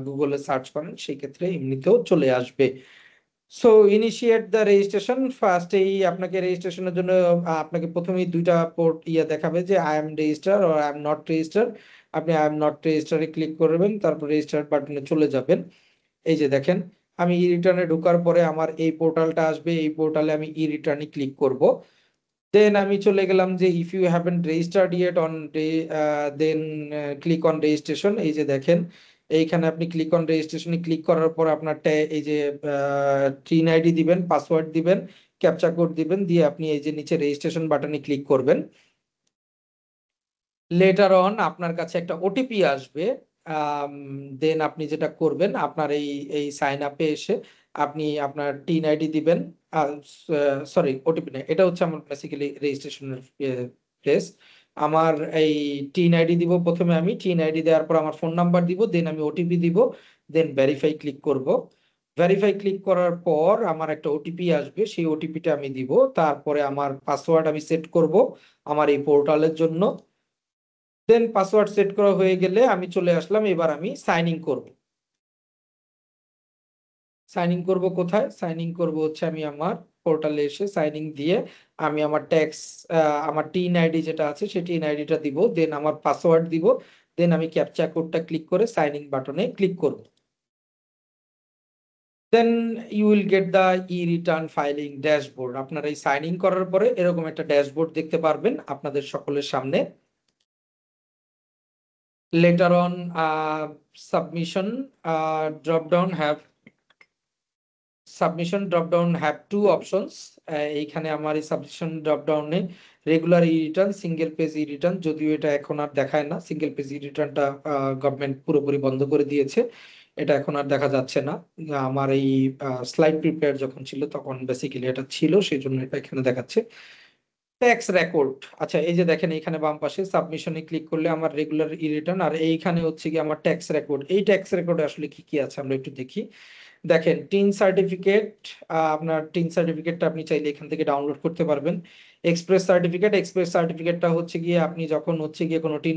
গুগলে সার্চ করেন, সেই ক্ষেত্রে এমনিতেও চলে আসবে। So initiate the registration. ফার্স্টেই আপনাকে রেজিস্ট্রেশনের জন্য আপনাকে প্রথমেই দুইটা পোর্ট দেখাবে, যে আই এম রেজিস্টার আর আই এম নট রেজিস্টার। আপনি আই এম নট রেজিস্টারে ক্লিক করবেন, তারপর রেজিস্টার বাটনে চলে যাবেন। এই যে দেখেন, আমি ই রিটার্নে ঢোকার পরে আমার এই পোর্টালটা আসবে, এই পোর্টালে আমি ই রিটার্নে ক্লিক করব। দেন আমি চলে গেলাম যে if you haven't registered yet on then click on registration. এই যে দেখেন, এইখানে আপনি ক্লিক অন রেজিস্ট্রেশনে ক্লিক করার পর আপনার এই যে টিন আইডি দিবেন, পাসওয়ার্ড দিবেন, ক্যাপচা কোড দিবেন, দিয়ে আপনি এই যে নিচে রেজিস্ট্রেশন বাটনে ক্লিক করবেন। লেটার অন আপনার কাছে একটা ওটিপি আসবে। দেন আপনি যেটা করবেন, আপনার এই এই সাইন আপে এসে আপনি আপনার টিন আইডি দিবেন। সরি, ওটিপি না, এটা হচ্ছে আমার বেসিক্যালি রেজিস্ট্রেশনের প্লেস। আমার এই টিন আইডি দিব, প্রথমে আমি টিন আইডি দেওয়ার পর আমার ফোন নাম্বার দিব, দেন আমি ওটিপি দিব, দেন ভেরিফাই ক্লিক করব। ভেরিফাই ক্লিক করার পর আমার একটা ওটিপি আসবে, সেই ওটিপিটা আমি দিব। তারপরে আমার পাসওয়ার্ড আমি সেট করব আমার এই পোর্টালের জন্য। দেন পাসওয়ার্ড সেট করা হয়ে গেলে আমি চলে আসলাম, এবার আমি সাইন ইন করব। সাইন ইন করবো কোথায়? সাইন ইন করবো হচ্ছে আমি আমার পোর্টালে এসে সাইন ইন দিয়ে আমি আমার ট্যাক্স, আমার টিন আইডি যেটা আছে সেই টিন আইডিটা দিব, দেন আমার পাসওয়ার্ড দিব, দেন আমি ক্যাপচা কোডটা ক্লিক করে সাইন ইন বাটনে ক্লিক করব। Then you will get the e return filing dashboard. আপনারা এই সাইন ইন করার পরে এরকম একটা ড্যাশবোর্ড দেখতে পারবেন আপনাদের সকলের সামনে। Letter on submission drop down have submission drop down have to options. এইখানে আমার এই সাবমিশন ড্রপ ডাউনে রেগুলার ই রিটার্ন, সিঙ্গেল পেজ ই রিটার্ন, যদিও এটা এখন আর দেখায় না, সিঙ্গেল পেজ ই রিটার্নটা গভর্নমেন্ট পুরোপুরি বন্ধ করে দিয়েছে, এটা এখন আর দেখা যাচ্ছে না। আমার এই স্লাইড প্রিপেয়ার যখন ছিল তখন বেসিক্যালি এটা ছিল, সেই জন্য এটা এখানে দেখাচ্ছে। ট্যাক্স রেকর্ড, আচ্ছা এই যে দেখেন এখানে বাম পাশে সাবমিশনে ক্লিক করলে আমার রেগুলার ই রিটার্ন, আর এইখানে হচ্ছে কি আমার ট্যাক্স রেকর্ড। এই ট্যাক্স রেকর্ডে আসলে কি কি আছে আমরা একটু দেখি। দেখেন টিন সার্টিফিকেট, আপনার টিন সার্টিফিকেটটা আপনি চাইলে এখান থেকে ডাউনলোড করতে পারবেন। এক্সপ্রেস সার্টিফিকেট, এক্সপ্রেস সার্টিফিকেটটা হচ্ছে গিয়ে আপনি যখন হচ্ছে গিয়ে কোনো টিন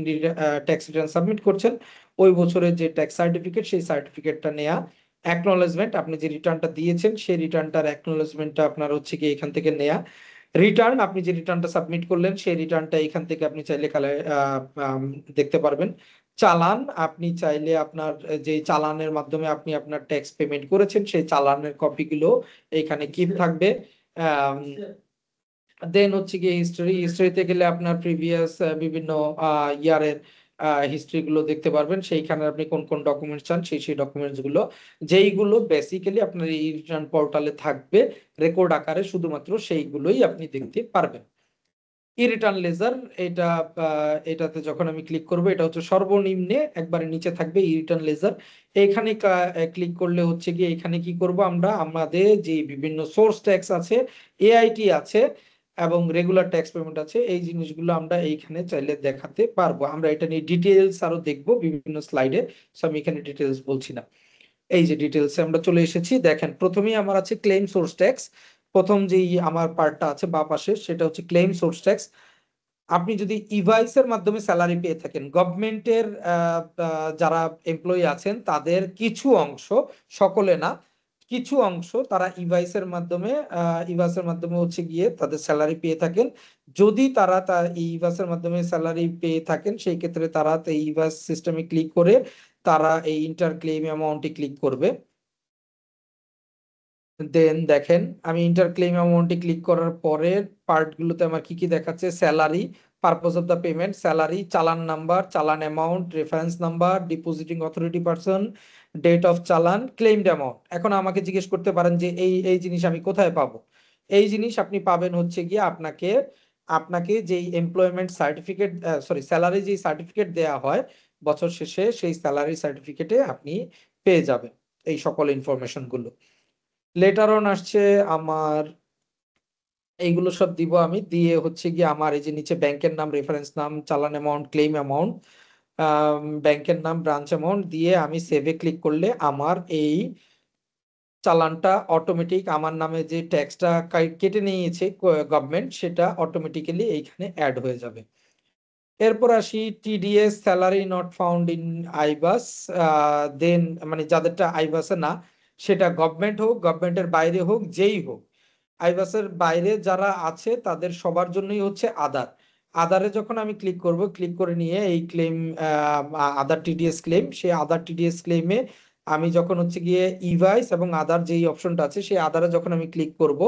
ট্যাক্স রিটার্ন সাবমিট করছেন ওই বছরের যে ট্যাক্স সার্টিফিকেট সেই সার্টিফিকেটটা নেয়া। অ্যাকনোলেজমেন্ট, আপনি যে রিটার্নটা দিয়েছেন সেই রিটার্নটার অ্যাকনোলেজমেন্টটা আপনার হচ্ছে গিয়ে এখান থেকে নেয়া। রিটার্ন, আপনি যে রিটার্নটা সাবমিট করলেন সেই রিটার্নটা এখান থেকে আপনি চাইলে দেখতে পারবেন। চালান, আপনি চাইলে আপনার যে চালানের মাধ্যমে আপনি আপনার ট্যাক্স পেমেন্ট করেছেন সেই চালানের কপিগুলো এখানে কিপ থাকবে। দেন হচ্ছে গিয়ে হিস্ট্রি, হিস্ট্রিতে গেলে আপনার প্রিভিয়াস বিভিন্ন ইয়ারের হিস্ট্রি গুলো দেখতে পারবেন, সেইখানে আপনি কোন কোন ডকুমেন্টস চান সেই সেই ডকুমেন্টস গুলো, যেইগুলো বেসিক্যালি আপনার এই রিটার্ন পোর্টালে থাকবে রেকর্ড আকারে, শুধুমাত্র সেইগুলোই আপনি দেখতে পারবেন। ই রিটার্ন লেজার, এটা এটাতে যখন আমি ক্লিক করব এটা হচ্ছে সর্বনিম্নে একবারে নিচে থাকবে ই রিটার্ন লেজার। এইখানে ক্লিক করলে হচ্ছে কি এখানে কি করব আমরা, আমাদের যে বিভিন্ন সোর্স ট্যাক্স আছে, এআইটি আছে এবং রেগুলার ট্যাক্স পেমেন্ট আছে, এই জিনিসগুলো আমরা এইখানে চাইলে দেখাতে পারবো। আমরা এটা নিয়ে ডিটেইলস আরো দেখবো বিভিন্ন স্লাইডে, সো আমি এখানে ডিটেইলস বলছি না। এই যে ডিটেলসে আমরা চলে এসেছি, দেখেন প্রথমেই আমার আছে ক্লেম সোর্স ট্যাক্স। প্রথম যেই আমার পার্টটা আছে বা পাশে সেটা হচ্ছে ক্লেম সোর্স ট্যাক্স। আপনি যদি ইভাইসের মাধ্যমে স্যালারি পেয়ে থাকেন, গভর্নমেন্টের যারা এমপ্লয়ি আছেন তাদের কিছু অংশ, সকলে না, কিছু অংশ তারা ইভাইসের মাধ্যমে হচ্ছে গিয়ে তাদের স্যালারি পেয়ে থাকেন। যদি তারা এই ইভাইসের মাধ্যমে স্যালারি পেয়ে থাকেন সেই ক্ষেত্রে তারা এই ইভাইস সিস্টেমে ক্লিক করে তারা এই ইন্টার ক্লেম অ্যামাউন্টে ক্লিক করবে। দেন দেখেন আমি ইন্টার ক্লেম অ্যামাউন্টে ক্লিক করার পরে পার্ট গুলোতে আমার কি কি দেখাচ্ছে, salary, purpose of the payment, salary, challan number, challan amount, reference number, depositing authority person, date of challan, claimed amount. এখন আমাকে জিজ্ঞেস করতে পারেন যে এই এই জিনিস আমি কোথায় পাবো। এই জিনিস আপনি পাবেন হচ্ছে গিয়ে আপনাকে আপনাকে যেই এমপ্লয়মেন্ট সার্টিফিকেট, সরি স্যালারি যেই সার্টিফিকেট দেয়া হয় বছর শেষে, সেই স্যালারি সার্টিফিকেটে আপনি পেয়ে যাবেন এই সকল ইনফরমেশন গুলো। লেটার অন আসছে আমার, এইগুলো সব দিব, আমি দিয়ে হচ্ছে গিয়ে আমার এই যে নিচে ব্যাংকের নাম, রেফারেন্স নাম, চালান অ্যামাউন্ট, ক্লেম অ্যামাউন্ট, ব্যাংকের নাম, ব্রাঞ্চ অ্যামাউন্ট দিয়ে আমি সেভে ক্লিক করলে আমার এই চালানটা অটোমেটিক আমার নামে যে ট্যাক্সটা কেটে নিয়েছে গভর্নমেন্ট সেটা অটোমেটিক্যালি এইখানে অ্যাড হয়ে যাবে। এরপর আসি TDS, salary not found in iBAS. Then মানে যাদেরটা আইবাসে না, সেটা গভর্নমেন্ট হোক, গভর্নমেন্টের বাইরে হোক, যেই হোক, আইবাসের বাইরে যারা আছে তাদের সবার জন্যই হচ্ছে আধার। আধারে যখন আমি ক্লিক করব, ক্লিক করে নিয়ে এই ক্লেম, আধার টিডিএস ক্লেম, সেই আধার টিডিএস ক্লেমে আমি যখন হচ্ছে গিয়ে ইভাইস এবং আধার যেই অপশনটা আছে সেই আধারে যখন আমি ক্লিক করব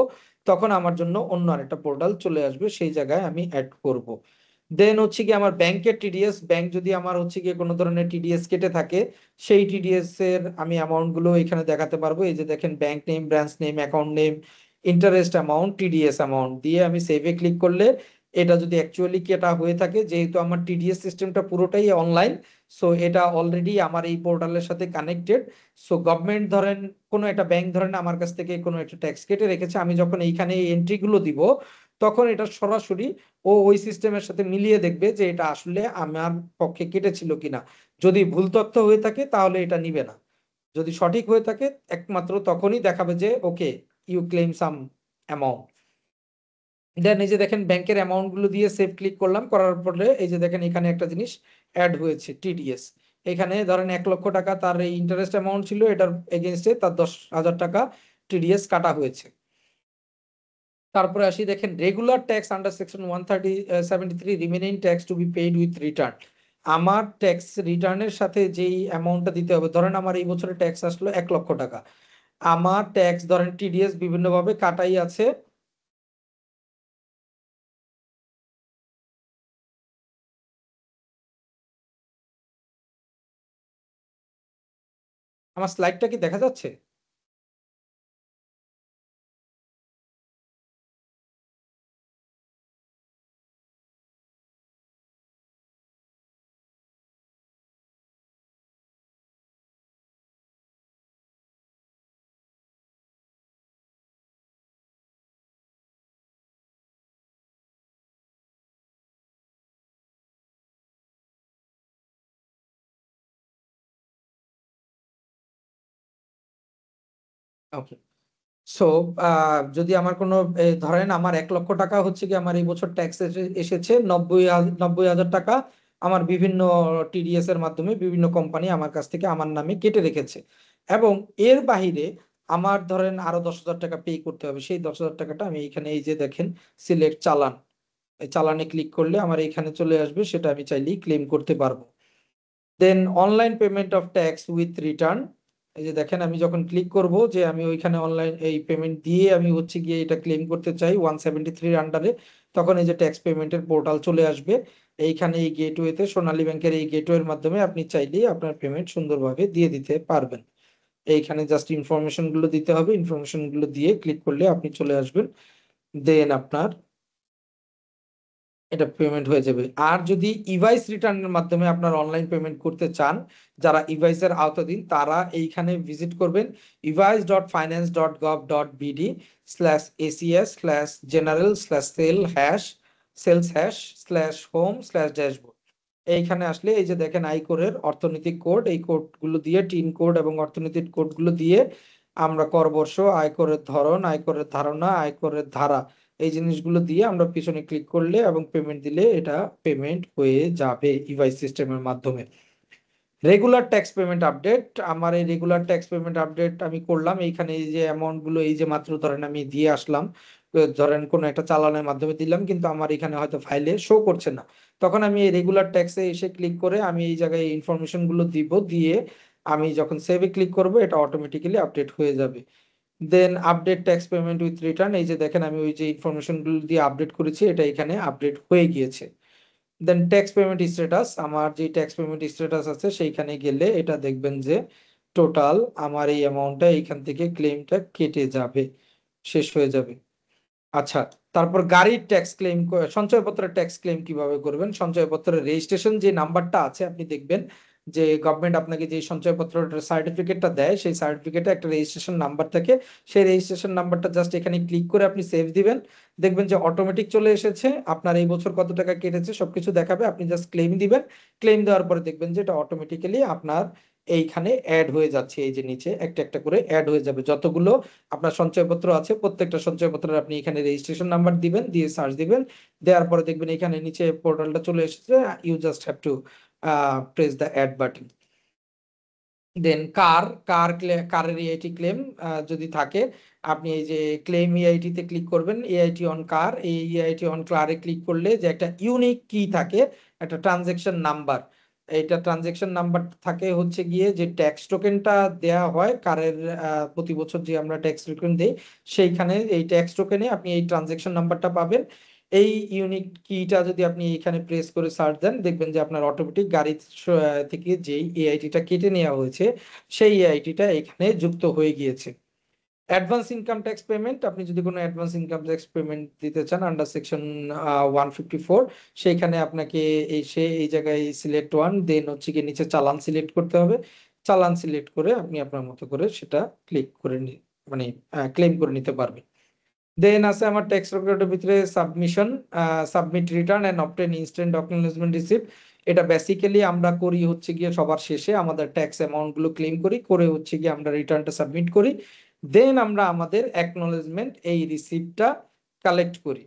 তখন আমার জন্য অন্য আরেকটা পোর্টাল চলে আসবে, সেই জায়গায় আমি অ্যাড করব। দেন হচ্ছে কি আমার ব্যাংকের টিডিএস, ব্যাংক যদি আমার হচ্ছে গিয়ে কোনো ধরনের টিডিএস কেটে থাকে সেই টিডিএস এর আমি অ্যামাউন্ট গুলো এখানে দেখাতে পারবো। এই যে দেখেন bank name, branch name, account name, interest amount, TDS amount দিয়ে আমি সেভে ক্লিক করলে এটা যদি অ্যাকচুয়ালি কি এটা হয়ে থাকে, যেহেতু আমার টিডিএস সিস্টেমটা পুরোটাই অনলাইন, সো এটা অলরেডি আমার এই পোর্টালের সাথে কানেক্টেড। সো গভর্নমেন্ট ধরেন কোনো একটা ব্যাংক ধরেন আমার কাছ থেকে কোনো একটা ট্যাক্স কেটে রেখেছে, আমি যখন এইখানে এই এন্ট্রি গুলো দিব তখন এটা সরাসরি ও ওই সিস্টেমের সাথে মিলিয়ে দেখবে যে এটা আসলে আমার পক্ষে কেটেছিল কিনা। যদি ভুল তথ্য হয়ে থাকে তাহলে এটা নিবে না, যদি সঠিক হয়ে থাকে একমাত্র তখনই দেখাবে যে okay you claim some amount. Then এই যে দেখেন ব্যাংকের অ্যামাউন্ট গুলো দিয়ে সেভ ক্লিক করলাম, করার পরে এই যে দেখেন এখানে একটা জিনিস অ্যাড হয়েছে, টিডিএস। এখানে ধরেন 1 লক্ষ টাকা তার এই ইন্টারেস্ট অ্যামাউন্ট ছিল, এটার এগেনস্টে তার 10,000 টাকা টিডিএস কাটা হয়েছে। তারপরে আসি, দেখেন regular tax under section 173 remaining tax to be paid with return. আমার ট্যাক্স রিটার্নের সাথে যেই অ্যামাউন্টটা দিতে হবে, ধরেন আমার এই বছরে ট্যাক্স আসলো 1 লক্ষ টাকা, আমার ট্যাক্স ধরেন টিডিএস বিভিন্নভাবে কাটাই আছে। আমার স্লাইডটা কি দেখা যাচ্ছে? ওকে। সো যদি আমার কোনো ধরেন আমার 1 লক্ষ টাকা হচ্ছে কি আমার এই বছর ট্যাক্স এসেছে 90,000 টাকা, আমার বিভিন্ন টিডিএস এর মাধ্যমে বিভিন্ন কোম্পানি আমার কাছ থেকে আমার নামে কেটে রেখেছে, এবং এর বাহিরে আমার ধরেন আরো 10,000 টাকা পে করতে হবে। সেই 10,000 টাকাটা আমি এখানে এই যে দেখেন সিলেক্ট চালান, এই চালানে ক্লিক করলে আমার এখানে চলে আসবে, সেটা আমি চাইলেই ক্লেম করতে পারবো। Then online payment of tax with return, এই যে দেখেন আমি যখন ক্লিক করব যে আমি ওইখানে অনলাইন এই পেমেন্ট দিয়ে আমি হচ্ছে গিয়ে এটা ক্লেম করতে চাই 173 আন্ডারে, তখন এই যে ট্যাক্স পেমেন্টের পোর্টাল চলে আসবে। এইখানে এই গেটওয়েতে সোনালী ব্যাংকের এই গেটওয়ের মাধ্যমে আপনি চাইলেই আপনার পেমেন্ট সুন্দরভাবে দিয়ে দিতে পারবেন। এইখানে জাস্ট ইনফরমেশন গুলো দিতে হবে, ইনফরমেশন গুলো দিয়ে ক্লিক করলে আপনি চলে আসবেন, দেন আপনার এটা পেমেন্ট হয়ে যাবে। আর যদি ইভাইস রিটার্নের মাধ্যমে আপনার অনলাইন পেমেন্ট করতে চান, যারা ইভাইসের আওতাধীন তারা এইখানে ভিজিট করবেন evice.finance.gov.bd/acs/general/sale/home/dashboard। এইখানে আসলে এই যে দেখেন আয়করের অর্থনৈতিক কোড, এই কোডগুলো দিয়ে টিন কোড এবং অর্থনৈতিক কোডগুলো দিয়ে আমরা কর বর্ষ, আয়করের ধরন, আয়করের ধারণা, আয়করের ধারা, এই জিনিসগুলো দিয়ে আমরা পিছনে ক্লিক করলে এবং পেমেন্ট দিলে এটা পেমেন্ট হয়ে যাবে ইভাইস সিস্টেমের মাধ্যমে। রেগুলার ট্যাক্স পেমেন্ট আপডেট, আমার এই রেগুলার ট্যাক্স পেমেন্ট আপডেট আমি করলাম। এইখানে এই যে অ্যামাউন্ট গুলো এই যে মাত্র ধরেন আমি দিয়ে আসলাম, ধরেন কোন একটা চালানের মাধ্যমে দিলাম, কিন্তু আমার এখানে হয়তো ফাইলে শো করছে না, তখন আমি এই রেগুলার ট্যাক্সে এসে ক্লিক করে আমি এই জায়গায় ইনফরমেশন গুলো দিব, দিয়ে আমি যখন সেভে ক্লিক করব এটা অটোমেটিক্যালি আপডেট হয়ে যাবে। Then update tax payment with return, এই যে দেখেন আমি ওই যে ইনফরমেশন গুলো দিয়ে আপডেট করেছি এটা এখানে আপডেট হয়ে গিয়েছে। দেন ট্যাক্স পেমেন্ট স্ট্যাটাস, আমার যে ট্যাক্স পেমেন্ট স্ট্যাটাস আছে সেইখানে গেলে এটা দেখবেন যে টোটাল আমার এই অ্যামাউন্টটা এইখান থেকে ক্লেমটা কেটে যাবে, শেষ হয়ে যাবে। আচ্ছা, তারপর গাড়ির ট্যাক্স ক্লেম, সঞ্চয়পত্রের ট্যাক্স ক্লেম কিভাবে করবেন? সঞ্চয়পত্রের রেজিস্ট্রেশন যে নাম্বারটা আছে আপনি দেখবেন যে গভর্নমেন্ট আপনাকে যে সঞ্চয়পত্রের সার্টিফিকেটটা দেয় সেই সার্টিফিকেটে একটা রেজিস্ট্রেশন নাম্বার থাকে, সেই রেজিস্ট্রেশন নাম্বারটা জাস্ট এখানে ক্লিক করে আপনি সেভ দিবেন, দেখবেন যে অটোমেটিক চলে এসেছে, আপনার এই বছর কত টাকা কেটেছে সবকিছু দেখাবে, আপনি জাস্ট ক্লেম দিবেন। ক্লেম দেওয়ার পরে দেখবেন যে এটা অটোমেটিক্যালি আপনার এইখানে অ্যাড হয়ে যাচ্ছে, এই যে নিচে একটা একটা করে অ্যাড হয়ে যাবে, যতগুলো আপনার সঞ্চয়পত্র আছে প্রত্যেকটা সঞ্চয়পত্রের আপনি এখানে রেজিস্ট্রেশন নাম্বার দিবেন, দিয়ে সার্চ দিবেন, দেওয়ার পরে দেখবেন এখানে নিচে পোর্টালটা চলে এসেছে, you just have to press the add button. Then কারের ইআইটি ক্লেম যদি থাকে, আপনি এই যে ক্লেম ইআইটি তে ক্লিক করবেন, ইআইটি অন কার, এই ইআইটি অন কারে ক্লিক করলে যে একটা ইউনিক কি থাকে, একটা ট্রানজেকশন নাম্বার, এইটা ট্রানজেকশন নাম্বার থাকে হচ্ছে গিয়ে যে ট্যাক্স টোকেনটা দেয়া হয় কারের, প্রতি বছর যে আমরা ট্যাক্স টোকেন দেই, সেইখানে এই ট্যাক্স টোকেনে আপনি এই ট্রানজেকশন নাম্বারটা পাবেন। এই ইউনিক কিটা যদি আপনি এখানে প্রেস করে সার্চ দেন দেখবেন যে আপনার অটোমেটিক গাড়ি থেকে যেই এআইটিটা কেটে নেওয়া হয়েছে সেই এআইটিটা এখানে যুক্ত হয়ে গিয়েছে। অ্যাডভান্স ইনকাম ট্যাক্স পেমেন্ট, আপনি যদি কোনো অ্যাডভান্স ইনকাম ট্যাক্স পেমেন্ট দিতে চান আন্ডার সেকশন 154, সেইখানে আপনাকে এই জায়গায় সিলেক্ট ওয়ান, দেন হচ্ছে গিয়ে নিচে চালান সিলেক্ট করতে হবে, চালান সিলেক্ট করে আপনি আপনার মতো করে সেটা ক্লিক করে মানে ক্লেম করে নিতে পারবেন। দেন আছে আমার ট্যাক্স রেকর্ডের ভিতরে submission, submit return and obtain instant acknowledgement receipt. এটা বেসিক্যালি আমরা করি হচ্ছে গিয়ে সবার শেষে আমাদের ট্যাক্স অ্যামাউন্ট গুলো ক্লেম করি, করে হচ্ছে গিয়ে আমরা রিটার্নটা সাবমিট করি, দেন আমরা আমাদের অ্যাকনলেজমেন্ট এই রিসিপ্টটা কালেক্ট করি।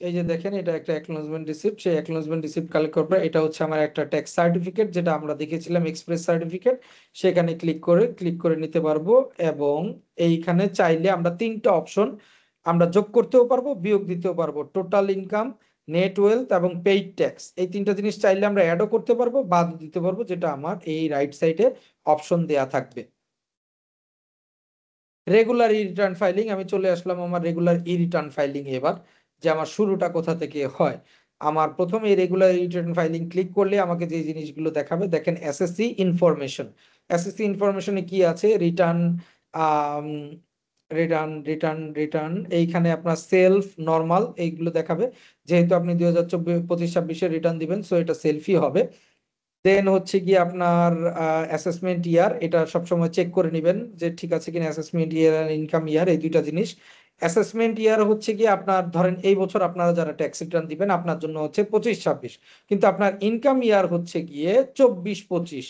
এই যে দেখেন এটা একটা অ্যাকনোলেজমেন্ট রিসিপ্ট, সেই অ্যাকনোলেজমেন্ট রিসিপ্ট কালেক্ট করবে। এটা হচ্ছে আমার একটা ট্যাক্স সার্টিফিকেট, যেটা আমরা দেখেছিলাম এক্সপ্রেস সার্টিফিকেট। সেখানে ক্লিক করে নিতে পারবো। এবং এইখানে চাইলে আমরা তিনটা অপশন আমরা যোগ করতেও পারবো, বিয়োগ দিতেও পারবো। টোটাল ইনকাম, নেট ওয়েলথ এবং পেইড ট্যাক্স, এই তিনটা জিনিস চাইলে আমরা অ্যাডও করতে পারবো, বাদ দিতে পারবো, যেটা আমার এই রাইট সাইডে অপশন দেয়া থাকবে। রেগুলার ই রিটার্ন ফাইলিং, আমি চলে আসলাম আমার রেগুলার ই রিটার্ন ফাইলিং এবার, যে আমার শুরুটা কোথা থেকে হয়। আমার প্রথমে রেগুলার ই রিটার্ন ফাইলিং ক্লিক করলে আমাকে যে জিনিসগুলো দেখাবে, দেখেন এসএসসি ইনফরমেশন। এসএসসি ইনফরমেশনে কি আছে, রিটার্ন, রিটার্ন এইখানে আপনার সেলফ, নর্মাল, এইগুলো দেখাবে। যেহেতু আপনি 2024-25-26 রিটার্ন দিবেন, সো এটা সেলফি হবে। দেন হচ্ছে কি আপনার অ্যাসেসমেন্ট ইয়ার, এটা সবসময় চেক করে নেবেন যে ঠিক আছে কিনা অ্যাসেসমেন্ট ইয়ার আর ইনকাম ইয়ার, এই দুইটা জিনিস। অ্যাসেসমেন্ট ইয়ার হচ্ছে কি আপনার ধরেন এই বছর আপনারা যারা ট্যাক্স রিটার্ন দিবেন আপনার জন্য হচ্ছে 25-26, কিন্তু আপনার ইনকাম ইয়ার হচ্ছে গিয়ে 24-25।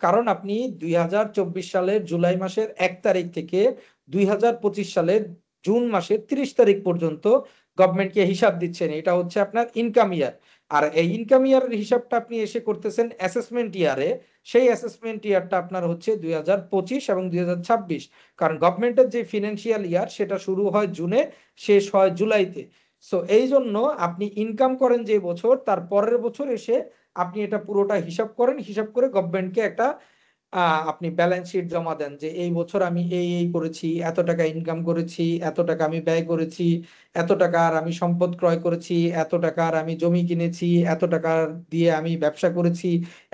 কারণ আপনি 2024 সালের জুলাই মাসের 1 তারিখ থেকে 2025 সালের জুন মাসের 30 তারিখ পর্যন্ত গভর্নমেন্টকে হিসাব দিচ্ছেন, এটা হচ্ছে আপনার ইনকাম ইয়ার। আর এই ইনকাম ইয়ারের হিসাবটা আপনি এসে করতেছেন অ্যাসেসমেন্ট ইয়ারে, সেই অ্যাসেসমেন্ট ইয়ারটা আপনার হচ্ছে 2025 এবং 2026। কারণ গভর্নমেন্টের যে ফিনান্সিয়াল ইয়ার সেটা শুরু হয় জুনে, শেষ হয় জুলাইতে। সো এই জন্য আপনি ইনকাম করেন যে বছর, তার পরের বছর এসে আপনি এটা পুরোটা হিসাব করেন, হিসাব করে গভর্নমেন্টকে একটা আপনি ব্যালেন্স শিট জমা দেন যে এই বছর আমি এই এই করেছি, এত টাকা ইনকাম করেছি, এত টাকা আমি ব্যয় করেছি, এত টাকার আমি সম্পদ ক্রয় করেছি, এত টাকার আমি জমি কিনেছি, এত টাকা দিয়ে আমি ব্যবসা করেছি,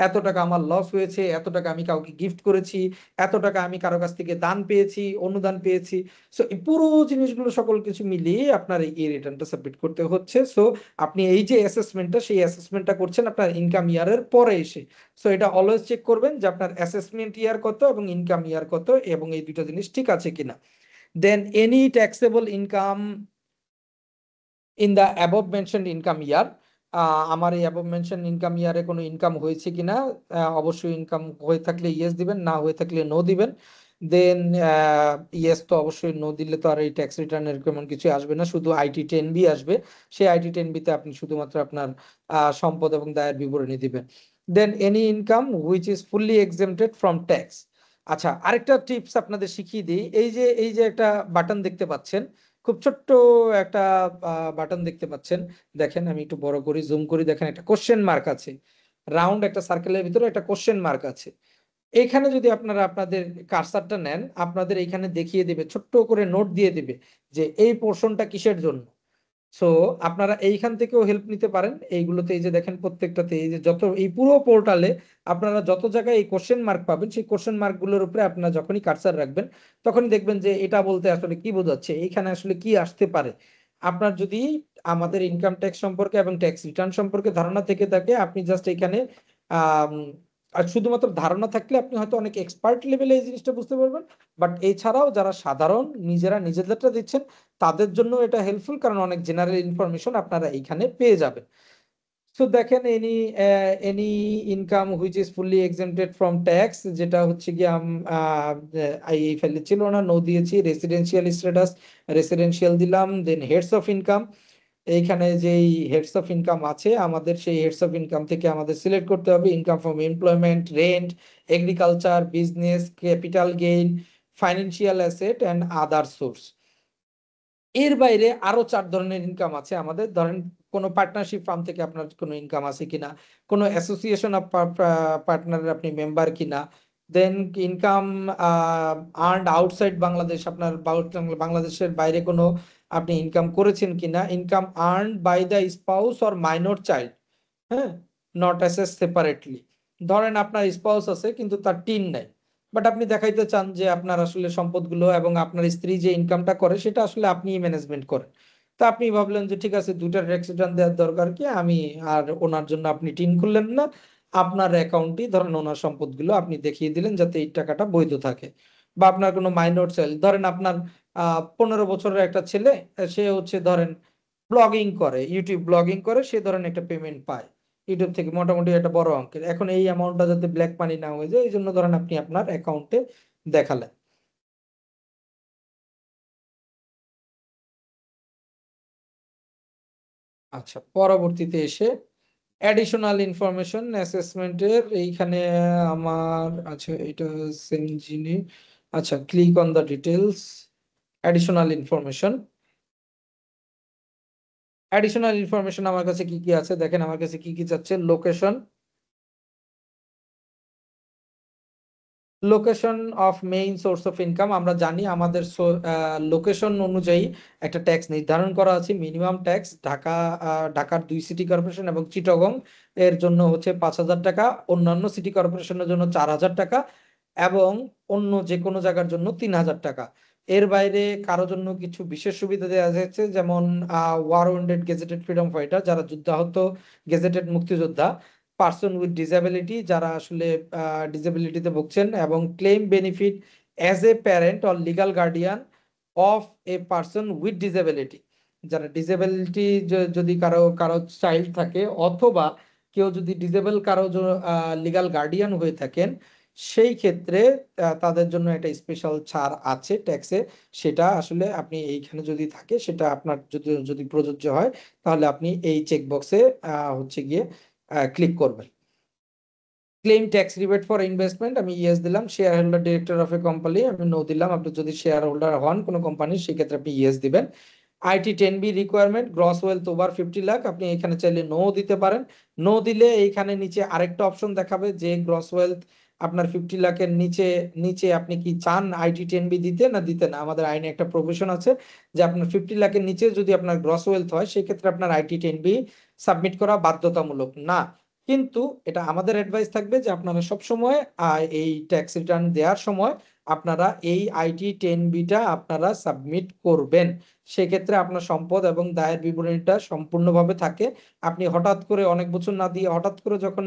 এত টাকা আমার লস হয়েছে, এত টাকা আমি কাউকে গিফট করেছি, এত টাকা আমি কারো কাছ থেকে দান পেয়েছি, অনুদান পেয়েছি। সো এই পুরো জিনিসগুলো সকল কিছু মিলিয়ে আপনার এই রিটার্নটা সাবমিট করতে হচ্ছে। সো আপনি এই যে অ্যাসেসমেন্টটা, সেই অ্যাসেসমেন্টটা করছেন আপনার ইনকাম ইয়ারের পরে এসে। সো এটা অলওয়েজ চেক করবেন যে আপনার অ্যাসেসমেন্ট ইয়ার কত এবং ইনকাম ইয়ার কত, এবং এই দুটো জিনিস ঠিক আছে কিনা। Than any taxable income in the above mentioned income ইয়ার, আমার এই অ্যাবভ মেনশন ইনকাম ইয়ারে কোনো ইনকাম হয়েছে কিনা, অবশ্যই ইনকাম হয়ে থাকলে ইয়েস দিবেন, না হয়ে থাকলে নো দিবেন। দেন ইয়েস তো অবশ্যই, নো দিলে তো আর এই ট্যাক্স রিটার্নের এমন কিছু আসবে না, শুধু IT10B আসবে। সেই IT10B-তে আপনি শুধুমাত্র আপনার সম্পদ এবং দায়ের বিবরণী দিবেন। Than any income which is fully exempted from tax. আচ্ছা, আরেকটা টিপস আপনাদের শিখিয়ে দিই। এই যে একটা বাটন দেখতে পাচ্ছেন, খুব ছোট্ট একটা বাটন দেখতে পাচ্ছেন। দেখেন আমি একটু বড় করি, জুম করি, দেখেন একটা কোশ্চেন মার্ক আছে, রাউন্ড একটা সার্কেলের ভিতরে একটা কোশ্চেন মার্ক আছে। এখানে যদি আপনারা আপনাদের কার্সারটা নেন, আপনাদের এখানে দেখিয়ে দেবে, ছোট্ট করে নোট দিয়ে দেবে যে এই পোর্শনটা কিসের জন্য। সো আপনারা এইখান থেকেও হেল্প নিতে পারেন। এইগুলোতে এই যে দেখেন প্রত্যেকটাতে, এই যে যত এই পুরো পোর্টালে আপনারা যত জায়গায় এই কোশ্চেন মার্ক পাবেন, সেই কোশ্চেন মার্ক গুলোর উপরে আপনারা যখনই কার্সার রাখবেন, তখনই দেখবেন যে এটা বলতে আসলে কি বোঝাচ্ছে, এইখানে আসলে কি আসতে পারে। আপনার যদি আমাদের ইনকাম ট্যাক্স সম্পর্কে এবং ট্যাক্স রিটার্ন সম্পর্কে ধারণা থেকে থাকে, আপনি জাস্ট এখানে আহ আর শুধুমাত্র ধারণা থাকলে আপনি হয়তো অনেক এক্সপার্ট লেভেলে এই জিনিসটা বুঝতে পারবেন। বাট এছাড়াও যারা সাধারণ নিজেরা নিজেদেরটা দিচ্ছেন, তাদের জন্য এটা হেল্পফুল, কারণ অনেক জেনারেল ইনফরমেশন আপনারা এইখানে পেয়ে যাবেন। তো দেখেন any income which is fully exempted from tax, যেটা হচ্ছে কি এই ফাইলে ছিল না, নো দিয়েছি। রেসিডেন্সিয়াল স্ট্যাটাস, রেসিডেন্সিয়াল দিলাম। দেন হেডস অফ ইনকাম, এইখানে যেই হেডস অফ ইনকাম আছে আমাদের, সেই হেডস অফ ইনকাম থেকে আমাদের সিলেক্ট করতে হবে income from employment, rent, agriculture, business, capital gain, financial asset and other source. এর বাইরে আরো 4 ধরনের ইনকাম আছে আমাদের। ধরেন কোনো পার্টনারশিপ ফার্ম থেকে আপনার কোনো ইনকাম আছে কিনা, কোনো অ্যাসোসিয়েশন অফ পার্টনারের আপনি মেম্বার কিনা। Then income earned outside Bangladesh, আপনার বাংলাদেশের বাইরে কোনো আপনি ইনকাম করেছেন কিনা। Income earned by the spouse or minor child, হ্যাঁ, নট অ্যাসেস সেপারেটলি। ধরেন আপনার স্পাউস আছে কিন্তু তার টিন নাই, বাট আপনি দেখাইতে চান যে আপনার আসলে সম্পদগুলো এবং আপনার স্ত্রী যে ইনকামটা করে সেটা আসলে আপনি ম্যানেজমেন্ট করেন। তো আপনি ভাবলেন যে ঠিক আছে, দুইটা ট্যাক্স রিটার্ন দেওয়ার দরকার কি, আমি আর ওনার জন্য আপনি টিন খুললেন না, আপনার অ্যাকাউন্টই ধরেন ওনার সম্পদগুলো আপনি দেখিয়ে দিলেন যাতে এই টাকাটা বৈধ থাকে। বা আপনার কোনো মাইনর চাইল্ড, ধরেন আপনার 15 বছরের একটা ছেলে, সে হচ্ছে ধরেন ব্লগিং করে, ইউটিউব ব্লগিং করে, সে ধরেন একটা পেমেন্ট পায় ইউটিউব থেকে, মোটামুটি একটা বড় অঙ্কের। এখন এই অ্যামাউন্টটা যাতে ব্ল্যাক মানি না হয়ে যায়, এই জন্য ধরেন আপনি আপনার অ্যাকাউন্টে দেখালেন। আচ্ছা, পরবর্তীতে এসে অ্যাডিশনাল ইনফরমেশন অ্যাসেসমেন্টের এইখানে আমার আচ্ছা এটা সেম জিনিস। আচ্ছা, click on the details, additional information. Additional information আমার কাছে কি কি আছে দেখেন, আমার কাছে কি কি যাচ্ছে। Location, location of main source of income. আমরা জানি আমাদের লোকেশন অনুযায়ী একটা ট্যাক্স নির্ধারণ করা আছে। মিনিমাম ট্যাক্স ঢাকা, ঢাকার 2 সিটি কর্পোরেশন এবং চিটাগং এর জন্য হচ্ছে 5,000 টাকা, অন্যান্য সিটি কর্পোরেশনের জন্য 4,000 টাকা, এবং অন্য যে কোনো জায়গার জন্য 3,000 টাকা। এর বাইরে কারো জন্য কিছু বিশেষ সুবিধা দেওয়া হয়েছে, যেমন war wounded gazetted freedom fighter যারা যুদ্ধাহত গেজেটেড মুক্তিযোদ্ধা, পার্সন উইথ ডিসেবিলিটি যারা আসলে ডিসেবিলিটিতে ভুগছেন, এবং claim benefit as a parent or legal guardian of a person with disability. যারা ডিসেবিলিটি, যদি কারো কারো চাইল্ড থাকে অথবা কেউ যদি ডিসেবল কারো লিগাল গার্ডিয়ান হয়ে থাকেন, সেই ক্ষেত্রে তাদের জন্য একটা স্পেশাল ছাড় আছে ট্যাক্সে। সেটা আসলে আপনি এইখানে যদি থাকে, সেটা আপনার যদি যদি প্রযোজ্য হয়, তাহলে আপনি এই চেকবক্সে হচ্ছে গিয়ে ক্লিক করবেন। Claim tax rebate for investment, আমি ইয়েস দিলাম। Share holder director of a company, আমি নো দিলাম। আপনি যদি শেয়ার হোল্ডার হন কোনো কোম্পানির, সেক্ষেত্রে আপনি ইয়েস দিবেন। IT10B requirement, gross wealth over 50 lakh, আপনি এখানে চাইলে নো দিতে পারেন। নো দিলে এইখানে নিচে আরেকটা অপশন দেখাবে যে গ্রস ওয়েলথ আপনার 50 লাখের নিচে, নিচে আপনি কি চান IT10B দিতে না দিতে না। আমাদের আইনে একটা প্রভিশন আছে যে আপনার 50 লাখের নিচে যদি আপনার গ্রস ওয়েলথ হয়, সেক্ষেত্রে আপনার IT10B সাবমিট করা বাধ্যতামূলক না। কিন্তু এটা আমাদের অ্যাডভাইস থাকবে যে আপনারা সবসময় এই ট্যাক্স রিটার্ন দেওয়ার সময় আপনারা এই IT10Bটা আপনারা সাবমিট করবেন। সেক্ষেত্রে আপনার সম্পদ এবং দায়ের বিবরণীটা সম্পূর্ণভাবে থাকে। আপনি হঠাৎ করে অনেক বছর না দিয়ে হঠাৎ করে যখন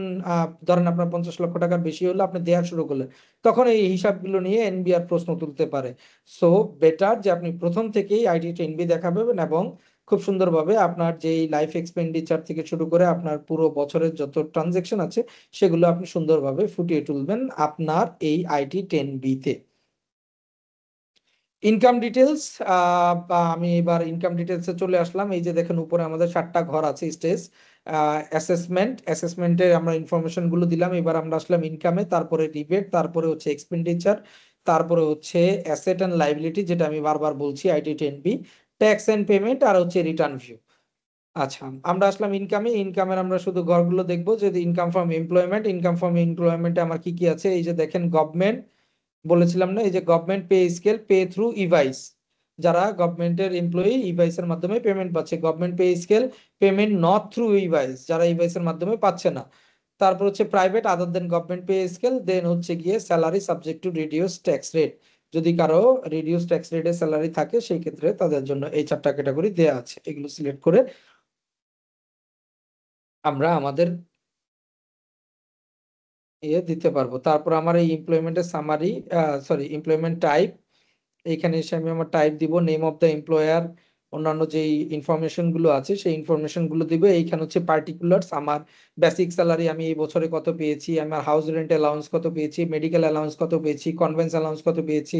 ধরেন আপনার 50 লক্ষ টাকার বেশি হলো, আপনি দেওয়া শুরু করলেন, তখন এই হিসাবগুলো নিয়ে এনবিআর প্রশ্ন তুলতে পারে। সো বেটার যে আপনি প্রথম থেকেই IT10B দেখাবেন, এবং খুব সুন্দরভাবে আপনার যে লাইফ এক্সপেন্ডিচার থেকে শুরু করে আপনার পুরো বছরের যত ট্রানজেকশন আছে, সেগুলো আপনি সুন্দরভাবে ফুটিয়ে তুলবেন আপনার এই IT10B তে। ইনকাম ডিটেলস, আমি এবার ইনকাম ডিটেলসে চলে আসলাম। এই যে দেখেন উপরে আমাদের 7টা ঘর আছে স্টেজ। অ্যাসেসমেন্টের আমরা ইনফরমেশন গুলো দিলাম। এবার আমরা আসলাম ইনকামে, তারপরে রিবেট, তারপরে হচ্ছে এক্সপেন্ডিচার, তারপরে হচ্ছে অ্যাসেট অ্যান্ড লাইবিলিটি, যেটা আমি বারবার বলছি IT10B, ট্যাক্স এন্ড পেমেন্ট, আর হচ্ছে রিটার্ন ভিউ। আচ্ছা, আমরা আসলাম ইনকামে। ইনকামের আমরা শুধু ঘরগুলো দেখবো, যে income from employment. Income from এমপ্লয়মেন্টে আমার কি কি আছে, এই যে দেখেন গভর্নমেন্ট, বলেছিলাম না, এই যে government pay scale, pay through iBAS, যারা গভর্নমেন্টের এমপ্লয়ি ইভাইস এর মাধ্যমে পেমেন্ট পাচ্ছে। Government pay scale payment not through iBAS, যারা ইভাইস এর মাধ্যমে পাচ্ছে না। তারপর হচ্ছে private other than government pay scale, then হচ্ছে গিয়ে salary subject to reduce tax rate. যদি কারো রিডিউস ট্যাক্স রেটে স্যালারি থাকে, সেই ক্ষেত্রে তাদের জন্য এই 4টা ক্যাটাগরি দেওয়া আছে। এগুলো সিলেক্ট করে আমরা আমাদের দিতে পারবো। তারপর আমার এই এমপ্লয়মেন্টের সামারি, সরি এমপ্লয়মেন্ট টাইপ, এইখানে এসে আমি আমার টাইপ দিব, নেম অফ দ্য এমপ্লয়ার, অন্যান্য যে ইনফরমেশন গুলো আছে সেই ইনফরমেশন গুলো দিব। এইখানে হচ্ছে পার্টিকুলার্স, আমার বেসিক স্যালারি আমি এই বছরে কত পেয়েছি, আমার হাউস রেন্ট অ্যালাউন্স কত পেয়েছি, মেডিকেল অ্যালাউন্স কত পেয়েছি, কনভেন্স অ্যালাউন্স কত পেয়েছি,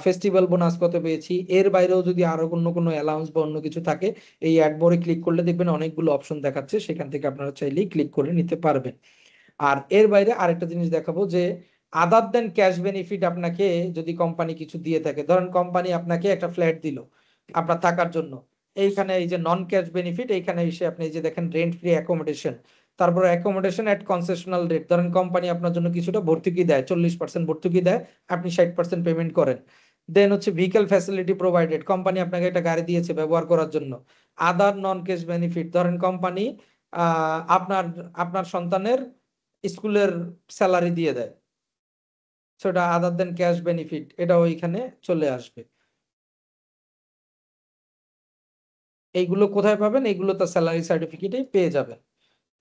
ফেস্টিভ্যাল বোনাস কত পেয়েছি। এর বাইরেও যদি আরো অন্য কোনো অ্যালাউন্স বা অন্য কিছু থাকে, এই অ্যাড মোরে ক্লিক করলে দেখবেন অনেকগুলো অপশন দেখাচ্ছে, সেখান থেকে আপনারা চাইলেই ক্লিক করে নিতে পারবেন। আর এর বাইরে আরেকটা জিনিস দেখাবো, যে আদার দেন ক্যাশ বেনিফিট, আপনাকে যদি কোম্পানি কিছু দিয়ে থাকে, ধরেন কোম্পানি আপনাকে একটা ফ্ল্যাট দিল আপনার থাকার জন্য, এইখানে এই যে নন ক্যাশ বেনিফিট, এইখানে এসে আপনি এই যে দেখেন রেন্ট ফ্রি অ্যাকোমোডেশন, তারপর অ্যাকোমোডেশন এট কনসেশনাল রেট, ধরেন কোম্পানি আপনার জন্য কিছুটা ভর্তুকি দেয়, 40% ভর্তুকি দেয়, আপনি 60% পেমেন্ট করেন। দেন হচ্ছে ভেহিকেল ফ্যাসিলিটি প্রোভাইডেড, কোম্পানি আপনাকে একটা গাড়ি দিয়েছে ব্যবহার করার জন্য। আদার নন ক্যাশ বেনিফিট, ধরেন কোম্পানি আপনার আপনার সন্তানের স্কুলের স্যালারি দিয়ে দেয়, সেটা আদার দেন ক্যাশ বেনিফিট, এটাও এখানে চলে আসবে। এইগুলো কোথায় পাবেন? এইগুলো তো স্যালারি সার্টিফিকেটেই পেয়ে যাবেন।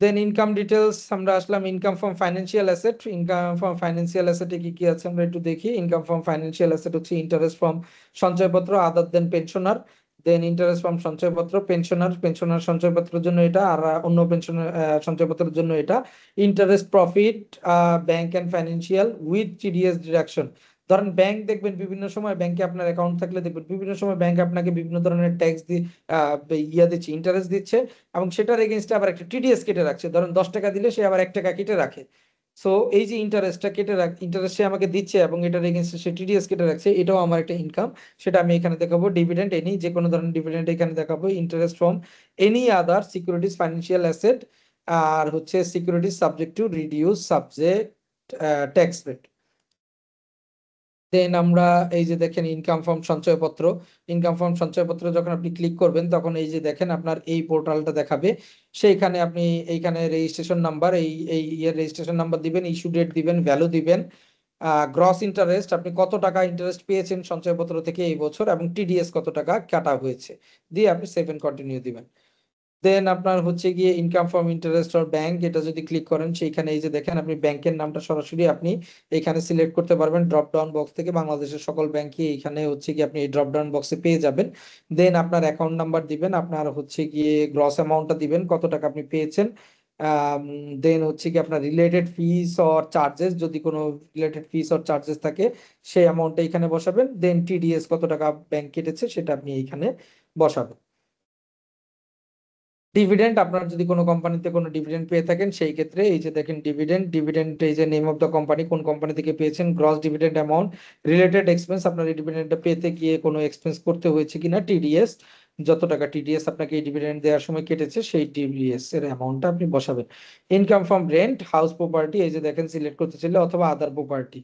দেন ইনকাম ডিটেলস, আমরা আসলাম income from financial asset. Income from financial অ্যাসেটে কি কি আছে আমরা একটু দেখি। ইনকাম ফ্রম ফাইন্যান্সিয়াল অ্যাসেট হচ্ছে ইন্টারেস্ট ফ্রম সঞ্চয়পত্র other than pensioner, then interest from সঞ্চয়পত্র পেনশনার, পেনশনার সঞ্চয়পত্রের জন্য এটা, আর অন্য পেনশনার সঞ্চয়পত্রের জন্য এটা। Interest profit bank and financial with TDS deduction, ধরেন ব্যাংক দেখবেন বিভিন্ন সময় ব্যাংকে আপনার অ্যাকাউন্ট থাকলে দেখবেন বিভিন্ন সময় ব্যাংক আপনাকে বিভিন্ন ধরনের ট্যাক্স দিয়ে দিচ্ছে, ইন্টারেস্ট দিচ্ছে, এবং সেটার এগেনস্টে আবার একটা টিডিএস কেটে রাখছে। ধরেন 10 টাকা দিলে সে আবার 1 টাকা কেটে রাখে। সো এই যে ইন্টারেস্ট সে আমাকে দিচ্ছে এবং এটার এগেনস্টে সে টিডিএস কেটে রাখছে, এটাও আমার একটা ইনকাম। সেটা আমি এখানে দেখাবো। ডিভিডেন্ড এনি, যে কোনো ধরনের ডিভিডেন্ড এখানে দেখাবো। Interest from any other securities financial asset, আর হচ্ছে securities subject to reduce subject tax rate. Then আমরা এই যে দেখেন ইনকাম ফর্ম সঞ্চয়পত্র। ইনকাম ফর্ম সঞ্চয়পত্র যখন আপনি ক্লিক করবেন তখন এই যে দেখেন আপনার এই পোর্টালটা দেখাবে। সেইখানে আপনি এইখানে রেজিস্ট্রেশন নাম্বার, এই এই ইয়ের রেজিস্ট্রেশন নাম্বার দিবেন, ইস্যু ডেট দিবেন, ভ্যালু দিবেন, গ্রস ইন্টারেস্ট আপনি কত টাকা ইন্টারেস্ট পেয়েছেন সঞ্চয়পত্র থেকে এই বছর, এবং টিডিএস কত টাকা কাটা হয়েছে, দিয়ে আপনি সেভ এন্ড কন্টিনিউ দিবেন। দেন আপনার হচ্ছে গিয়ে income from interest or bank, এটা যদি ক্লিক করেন সেইখানে এই যে দেখেন আপনি ব্যাংকের নামটা সরাসরি আপনি এখানে সিলেক্ট করতে পারবেন ড্রপ ডাউন বক্স থেকে। বাংলাদেশের সকল ব্যাংকই এখানে হচ্ছে গিয়ে আপনি এই ড্রপ ডাউন বক্সে পেয়ে যাবেন। দেন আপনার অ্যাকাউন্ট নাম্বার দিবেন, আপনার হচ্ছে গিয়ে গ্রস অ্যামাউন্টটা দিবেন কত টাকা আপনি পেয়েছেন। দেন হচ্ছে কি আপনার রিলেটেড ফিস অর চার্জেস, যদি কোনো রিলেটেড ফিস অর চার্জেস থাকে সেই অ্যামাউন্টটা এখানে বসাবেন। দেন টিডিএস কত টাকা ব্যাংক কেটেছে সেটা আপনি এইখানে বসাবেন। ডিভিডেন্ড, আপনার যদি কোনো কোম্পানিতে কোনো ডিভিডেন্ড পেয়ে থাকেন সেই ক্ষেত্রে এই যে দেখেন ডিভিডেন্ড, এই যে নেম অফ দ্য কোম্পানি, কোন কোম্পানি থেকে পেয়েছেন, gross dividend amount, related expense, আপনার এই ডিভিডেন্ডটা পেতে গিয়ে কোনো এক্সপেন্স করতে হয়েছে কিনা, টিডিএস, যত টাকা টিডিএস আপনাকে এই ডিভিডেন্ড দেওয়ার সময় কেটেছে সেই টিডিএস এর অ্যামাউন্টটা আপনি বসাবেন। Income from rent, house property, এই যে দেখেন সিলেক্ট করতে চাইলে, অথবা আদার প্রপার্টি।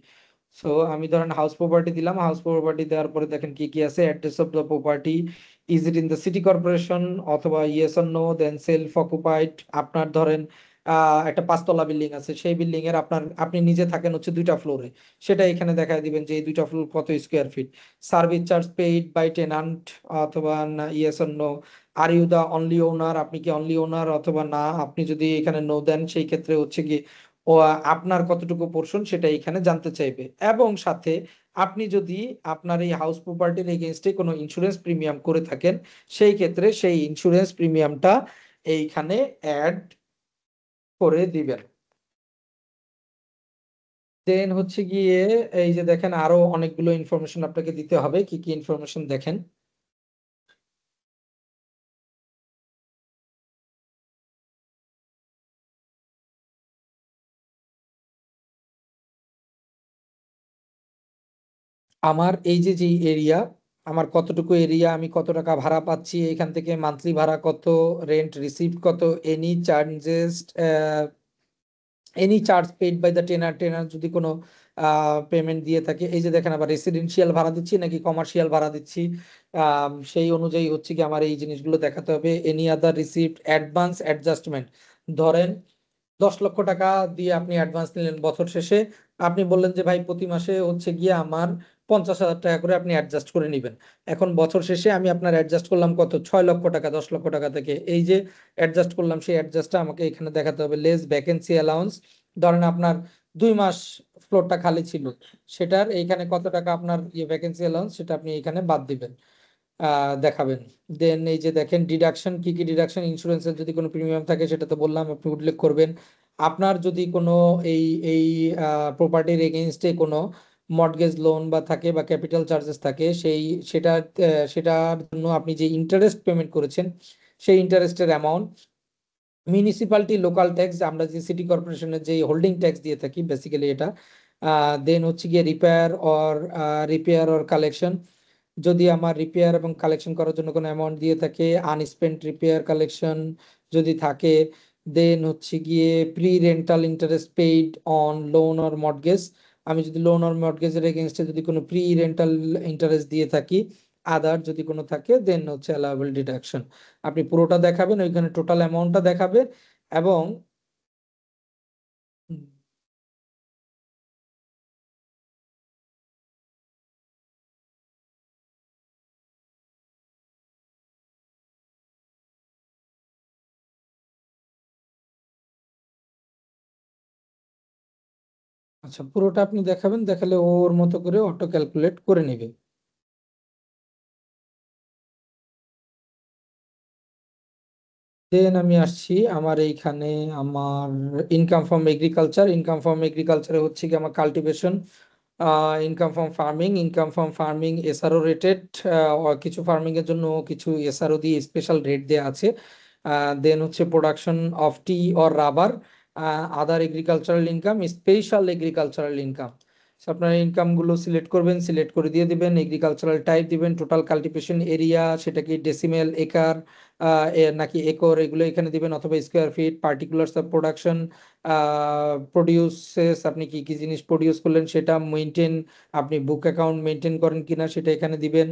সো আমি ধরেন হাউস প্রপার্টি দিলাম। হাউস প্রপার্টি দেওয়ার পরে দেখেন কি কি আছে, address of the property, is it in the city corporation, অথবা yes or no, then self occupied. আপনার ধরেন একটা 5 তলা বিল্ডিং আছে, সেই বিল্ডিং এর আপনি নিজে থাকেন হচ্ছে 2টা ফ্লোরে, সেটা এখানে দেখায় দিবেন যে এই 2টা ফ্লোর কত square feet. Service charge paid by tenant, অথবা না yes or no. Are you the only owner, আপনি কি অনলি ওনার অথবা না। আপনি যদি এখানে নো দেন সেই ক্ষেত্রে হচ্ছে কি ও আপনার কতটুকু পোর্শন সেটা এখানে জানতে চাইবে। এবং সাথে আপনি যদি আপনার এই হাউস প্রপার্টির এগেনস্টে কোনো ইন্স্যুরেন্স প্রিমিয়াম করে থাকেন সেই ক্ষেত্রে সেই ইন্স্যুরেন্স প্রিমিয়ামটা এইখানে অ্যাড করে দিবেন। দেন হচ্ছে গিয়ে এই যে দেখেন আরো অনেকগুলো ইনফরমেশন আপনাকে দিতে হবে। কি কি ইনফরমেশন দেখেন, আমার এই যে যে এরিয়া, আমার কতটুকু এরিয়া, আমি কত টাকা ভাড়া পাচ্ছি এখান থেকে, মান্থলি ভাড়া কত, রেন্ট রিসিভড কত, any charges, any charge paid by the tenant, যদি কোনো পেমেন্ট দিয়ে থাকে। এই যে দেখেন আবার রেসিডেন্সিয়াল ভাড়া দিচ্ছি নাকি কমার্শিয়াল ভাড়া দিচ্ছি, সেই অনুযায়ী হচ্ছে কি আমার এই জিনিসগুলো দেখাতে হবে। Any other receipt, advance adjustment, ধরেন 10 লক্ষ টাকা দিয়ে আপনি অ্যাডভান্স নিলেন বছর শেষে, আপনি বললেন যে ভাই প্রতি মাসে হচ্ছে গিয়ে আমার 50,000 টাকা করে আপনি অ্যাডজাস্ট করে নিবেন। এখন বছর শেষে আমি আপনার অ্যাডজাস্ট করলাম কত, 6 লক্ষ টাকা, 10 লক্ষ টাকা থেকে এই যে অ্যাডজাস্ট করলাম, সেই অ্যাডজাস্টটা আমাকে এখানে দেখাতে হবে। লেস ভ্যাকেন্সি অ্যালাউন্স, ধরেন আপনার 2 মাস ফ্লোরটা খালি ছিল, সেটার এইখানে কত টাকা আপনার ইয়ে ভ্যাকেন্সি অ্যালাউন্স সেটা আপনি এখানে বাদ দিবেন, দেখাবেন। দেন এই যে দেখেন ডিডাকশন, কি কি ডিডাকশন, ইন্স্যুরেন্সের যদি কোনো প্রিমিয়াম থাকে সেটা তো বললাম আপনি উল্লেখ করবেন। আপনার যদি কোনো এই এই প্রপার্টির এগেইনস্টে কোনো মর্টগেজ লোন বা থাকে বা ক্যাপিটাল চার্জেস থাকে, সেটা সেটার জন্য আপনি যে ইন্টারেস্ট পেমেন্ট করেছেন সেই ইন্টারেস্টের অ্যামাউন্ট, মিউনিসিপালিটি লোকাল ট্যাক্স, আমরা যে সিটি কর্পোরেশনের যে হোল্ডিং ট্যাক্স দিয়ে থাকি বেসিক্যালি এটা। দেন হচ্ছে গিয়ে রিপেয়ার অর কালেকশন, যদি আমার রিপেয়ার এবং কালেকশন করার জন্য কোনো অ্যামাউন্ট দিয়ে থাকে, আনস্পেন্ট রিপেয়ার কালেকশন যদি থাকে। দেন হচ্ছে গিয়ে pre rental interest paid on loan or mortgage, আমি যদি লোন অর মর্টগেজের এগেনস্টে যদি কোনো প্রি রেন্টাল ইন্টারেস্ট দিয়ে থাকি, আদার যদি কোনো থাকে, দেন হচ্ছে অ্যালাউয়েবল ডিডাকশন। আপনি পুরোটা দেখাবেন, ওইখানে টোটাল অ্যামাউন্টটা দেখাবে। এবং আচ্ছা, পুরোটা আপনি দেখাবেন, দেখালে ওর মতো করে অটো ক্যালকুলেট করে নেবে। দেন আমি আসছি আমার এইখানে, আমার income from agriculture. Income from এগ্রিকালচারে হচ্ছে কি আমার cultivation, income from farming SRO rated, কিছু ফার্মিং এর জন্য কিছু এসআরও দিয়ে স্পেশাল রেট দেওয়া আছে। দেন হচ্ছে production of tea or rubber, other agricultural income, special agricultural income. আপনার ইনকাম গুলো সিলেক্ট করবেন, সিলেক্ট করে দিয়ে দিবেন, এগ্রিকালচারাল টাইপ দিবেন, টোটাল কাল্টিভেশন এরিয়া সেটা কি ডেসিমেল, একর নাকি একর, এগুলো এখানে দিবেন, অথবা square feet, particulars of production, produces, আপনি কি কি জিনিস প্রডিউস করলেন সেটা, মেনটেন, আপনি বুক অ্যাকাউন্ট মেনটেন করেন কিনা সেটা এখানে দিবেন।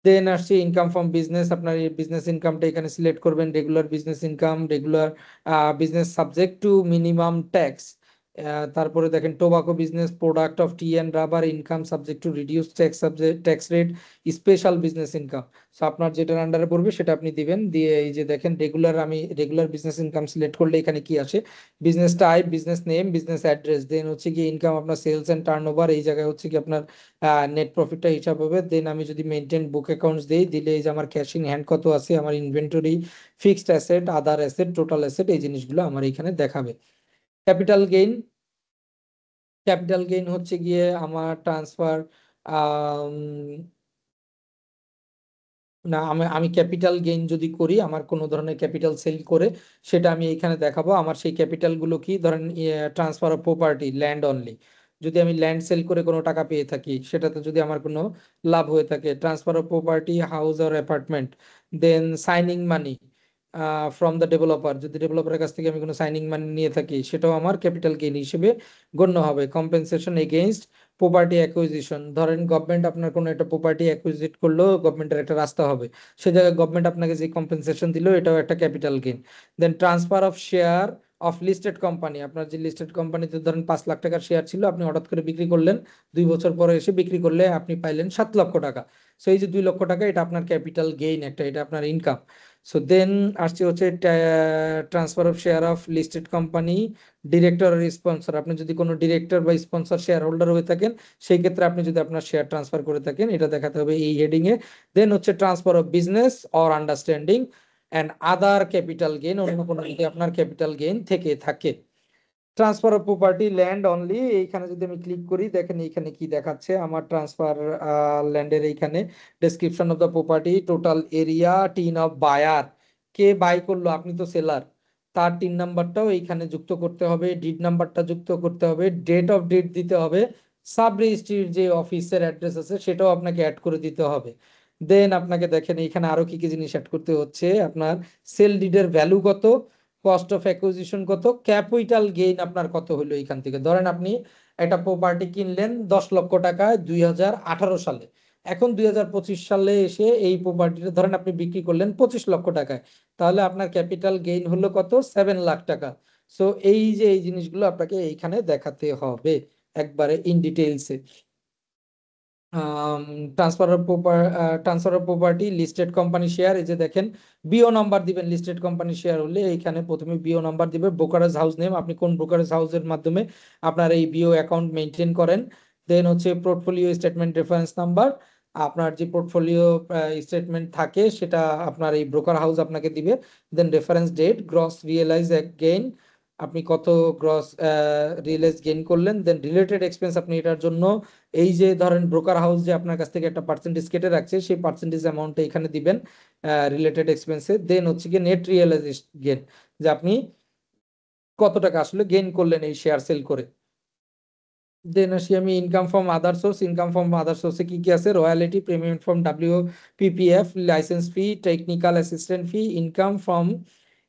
দেন আসছে ইনকাম ফ্রম বিজনেস, আপনার বিজনেস ইনকামটা এখানে সিলেক্ট করবেন, regular business income, regular business subject to minimum tax. তারপরে দেখেন tobacco business, product of T and rubber, income subject to reduce tax subject tax rate, special business income. So আপনার যেটার আন্ডারে পড়বে সেটা আপনি দিবেন। দিয়ে এই যে দেখেন রেগুলার, আমি রেগুলার বিজনেস ইনকাম সিলেক্ট করলে এখানে কি আসে, business type, business name, business address, then হচ্ছে কি ইনকাম, আপনার সেলস এন্ড টার্নওভার, এই জায়গায় হচ্ছে কি আপনার নেট প্রফিটটা হিসাব হবে। দেন আমি যদি মেনটেন বুক অ্যাকাউন্টস দিই, দিলে এই যে আমার ক্যাশ ইন হ্যান্ড কত আছে, আমার ইনভেন্টরি, ফিক্সড অ্যাসেট, আদার অ্যাসেট, টোটাল অ্যাসেট, এই জিনিসগুলো আমার এখানে দেখাবে। ক্যাপিটাল গেইন, ক্যাপিটাল গেইন হচ্ছে গিয়ে আমার ট্রান্সফার, না আমি আমি ক্যাপিটাল গেইন যদি করি, আমার কোনো ধরনের ক্যাপিটাল সেল করে, সেটা আমি এখানে দেখাবো। আমার সেই ক্যাপিটাল গুলো কি, ধরেন transfer of property, land only, যদি আমি ল্যান্ড সেল করে কোনো টাকা পেয়ে থাকি, সেটাতে যদি আমার কোনো লাভ হয়ে থাকে, transfer of property, house or apartment, then signing money from the developer, যদি ডেভেলপারের কাছ থেকে আমি কোনো সাইনিং মানি নিয়ে থাকি, সেটাও আমার ক্যাপিটাল গেইন হিসেবে গণ্য হবে। কম্পেনসেশন এগেইনস্ট প্রপার্টি অ্যাকুইজিশন, ধরেন গভর্নমেন্ট আপনার কোনো একটা প্রপার্টি অ্যাকুইজিট করলো, গভর্নমেন্টের একটা রাস্তা হবে, সে জায়গায় গভর্নমেন্ট আপনাকে যে কম্পেনসেশন দিল, এটাও একটা capital gain. Then transfer of share of listed company, আপনার যে লিস্টেড কোম্পানিতে ধরেন 5 লাখ টাকার শেয়ার ছিল, আপনি হঠাৎ করে বিক্রি করলেন, 2 বছর পরে এসে বিক্রি করলে আপনি পাইলেন 7 লক্ষ টাকা। সো এই যে 2 লক্ষ টাকা, এটা আপনার ক্যাপিটাল গেইন একটা, এটা আপনার ইনকাম। সো দেন আসছে হচ্ছে transfer of share of listed company, director আর স্পন্সর, আপনি যদি কোনো ডিরেক্টর বা স্পন্সর শেয়ার হোল্ডার হয়ে থাকেন, সেই ক্ষেত্রে আপনি যদি আপনার শেয়ার ট্রান্সফার করে থাকেন, এটা দেখাতে হবে এই হেডিং এ। দেন হচ্ছে transfer of business or understanding and other capital gain, অন্য কোনো যদি আপনার ক্যাপিটাল গেইন থেকে থাকে। Transfer of property, land only, এইখানে যদি আমি ক্লিক করি, দেখেন এইখানে কি দেখাচ্ছে, আমার ট্রান্সফার ল্যান্ডের এইখানে description of the property, total area, TIN of buyer, কে বাই করলো, আপনি তো সেলার, তার টিন নাম্বারটাও এইখানে যুক্ত করতে হবে, ডিড নাম্বারটা যুক্ত করতে হবে, ডেট অফ ডিড দিতে হবে, সাব রেজিস্ট্রির যে অফিসের অ্যাড্রেস আছে সেটাও আপনাকে অ্যাড করে দিতে হবে। দেন আপনাকে দেখেন এইখানে আরো কি কি জিনিস অ্যাড করতে হচ্ছে, আপনার সেল ডিডের ভ্যালু কত, কস্ট অফ অ্যাকুইজিশন কত, ক্যাপিটাল গেইন আপনার কত হলো এইখান থেকে। ধরেন আপনি একটা প্রপার্টি কিনলেন 10 লক্ষ টাকায় 2018 সালে, এখন 2025 সালে এসে এই প্রপার্টিটা ধরেন আপনি বিক্রি করলেন 25 লক্ষ টাকায়, তাহলে আপনার ক্যাপিটাল গেইন হলো কত, 7 লাখ টাকা। সো এই যে এই জিনিসগুলো আপনাকে এইখানে দেখাতে হবে একবারে ইন ডিটেইলসে। Transfer of property, listed company share, এই যে দেখেন বিও নাম্বার দিবেন, লিস্টেড কোম্পানি শেয়ার হলে এইখানে প্রথমে বিও নাম্বার দিবে, ব্রোকারেজ হাউস নেম, আপনি কোন ব্রোকারেজ হাউসের মাধ্যমে আপনার এই বিও অ্যাকাউন্ট মেনটেন করেন। দেন হচ্ছে পোর্টফোলিও স্টেটমেন্ট রেফারেন্স নাম্বার, আপনার যে পোর্টফোলিও স্টেটমেন্ট থাকে সেটা আপনার এই ব্রোকার হাউস আপনাকে দিবে। Then reference date, gross realise gain, আপনি কত গ্রস রিয়েলাইজ গেইন করলেন। দেন রিলেটেড এক্সপেন্স, আপনি এটার জন্য এই যে ধরেন ব্রোকার হাউস যে আপনার কাছ থেকে একটা পার্সেন্টেজ কেটে রাখছে, সেই পার্সেন্টেজ অ্যামাউন্টটা এখানে দিবেন রিলেটেড এক্সপেন্সে। দেন হচ্ছে কি নেট রিয়েলাইজেশন গেইন, যে আপনি কত টাকা আসলে গেইন করলেন এই শেয়ার সেল করে। দেন আসি আমি income from other source, income from other সোর্সে কি কি আছে, royalty, payment from WPPF, licence fee, technical assistant fee, income from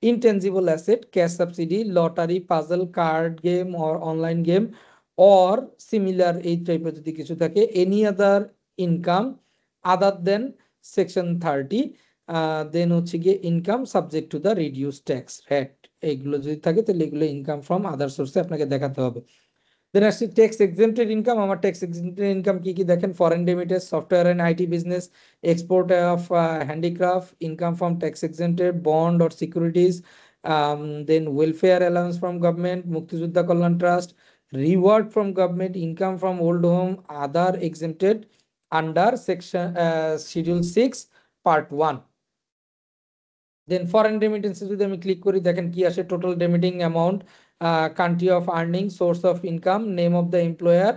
intangible asset, cash subsidy, lottery, puzzle, card game or online game or similar, এই টাইপের যদি কিছু থাকে, any other income other than section 30। Then হচ্ছে গিয়ে income subject to the reduce tax rate, এইগুলো যদি থাকে তাহলে এগুলো ইনকাম ফ্রম আদার সোর্সে আপনাকে দেখাতে হবে। দেন আসছি ট্যাক্স এক্সেম্পটেড ইনকাম, আমার ট্যাক্স এক্সেম্পটেড ইনকাম কি কি দেখেন, foreign remittance, software and IT business, export of handicraft, income from tax exempted bond or securities, then welfare allowance from government, মুক্তিযোদ্ধা কল্যাণ trust, reward from government, income from old home, other exempted under section schedule 6 part 1। Then foreign রেমিটেন্সে যদি আমি click করি, দেখেন কি আসে, total remitting amount, country of earning, source of income, name of the employer,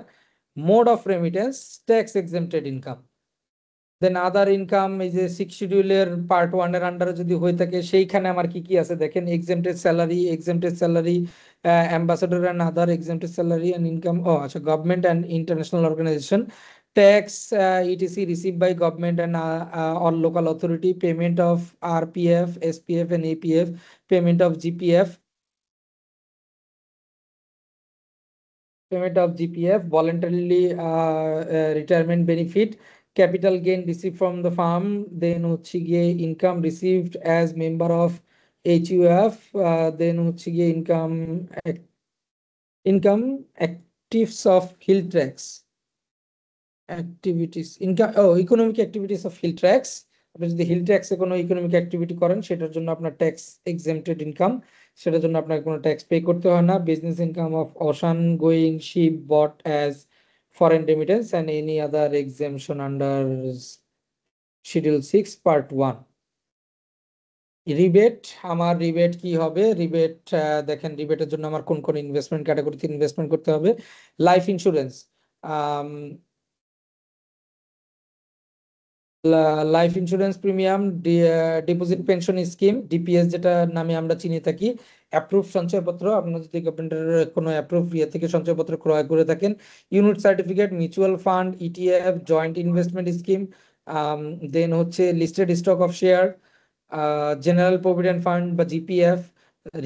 mode of remittance tax exempted income. Then other income, এই যে 6 শিডিউলের part 1 এর আন্ডারে যদি হয়ে থাকে সেইখানে আমার কি কি আছে দেখেন, exempted salary, ambassador and other exempted salary and income, ও আচ্ছা, government and international organisation, tax ETC receive by government and or local authority, payment of RPF, SPF and APF, payment of GPF, voluntarily retirement benefit, capital gain received from the firm, then হচ্ছে গিয়ে income received as member of HUF, then হচ্ছে গিয়ে income actives of hill tracks activities, income, economic activities of hill tracks। আপনি যদি hill ট্যাক্সে কোনো economic activity করেন সেটার জন্য আপনার ট্যাক্স এক্সেম্পটেড ইনকাম, সেটার জন্য আপনার কোনো ট্যাক্স পে করতে হয় না। Business income of ocean going ship বট as foreign remittance and any other exemption under schedule 6 part 1। Rebate, আমার রিবেট কি হবে? রিবেট দেখেন, রিবেটের জন্য আমার কোন কোন ইনভেস্টমেন্ট ক্যাটাগরিতে ইনভেস্টমেন্ট করতে হবে। Life insurance, life insurance premium, deposit pension scheme DPS যেটা নামে আমরা চিনি থাকি, অ্যাপ্রুভ সঞ্চয়পত্র, আপনারা যদি গভর্নমেন্টের কোনো অ্যাপ্রুভ ইয়ে থেকে সঞ্চয়পত্র ক্রয় করে থাকেন, unit certificate, mutual fund, ETF, joint investment scheme, then হচ্ছে listed stock of share, general provident fund বা জিপিএফ,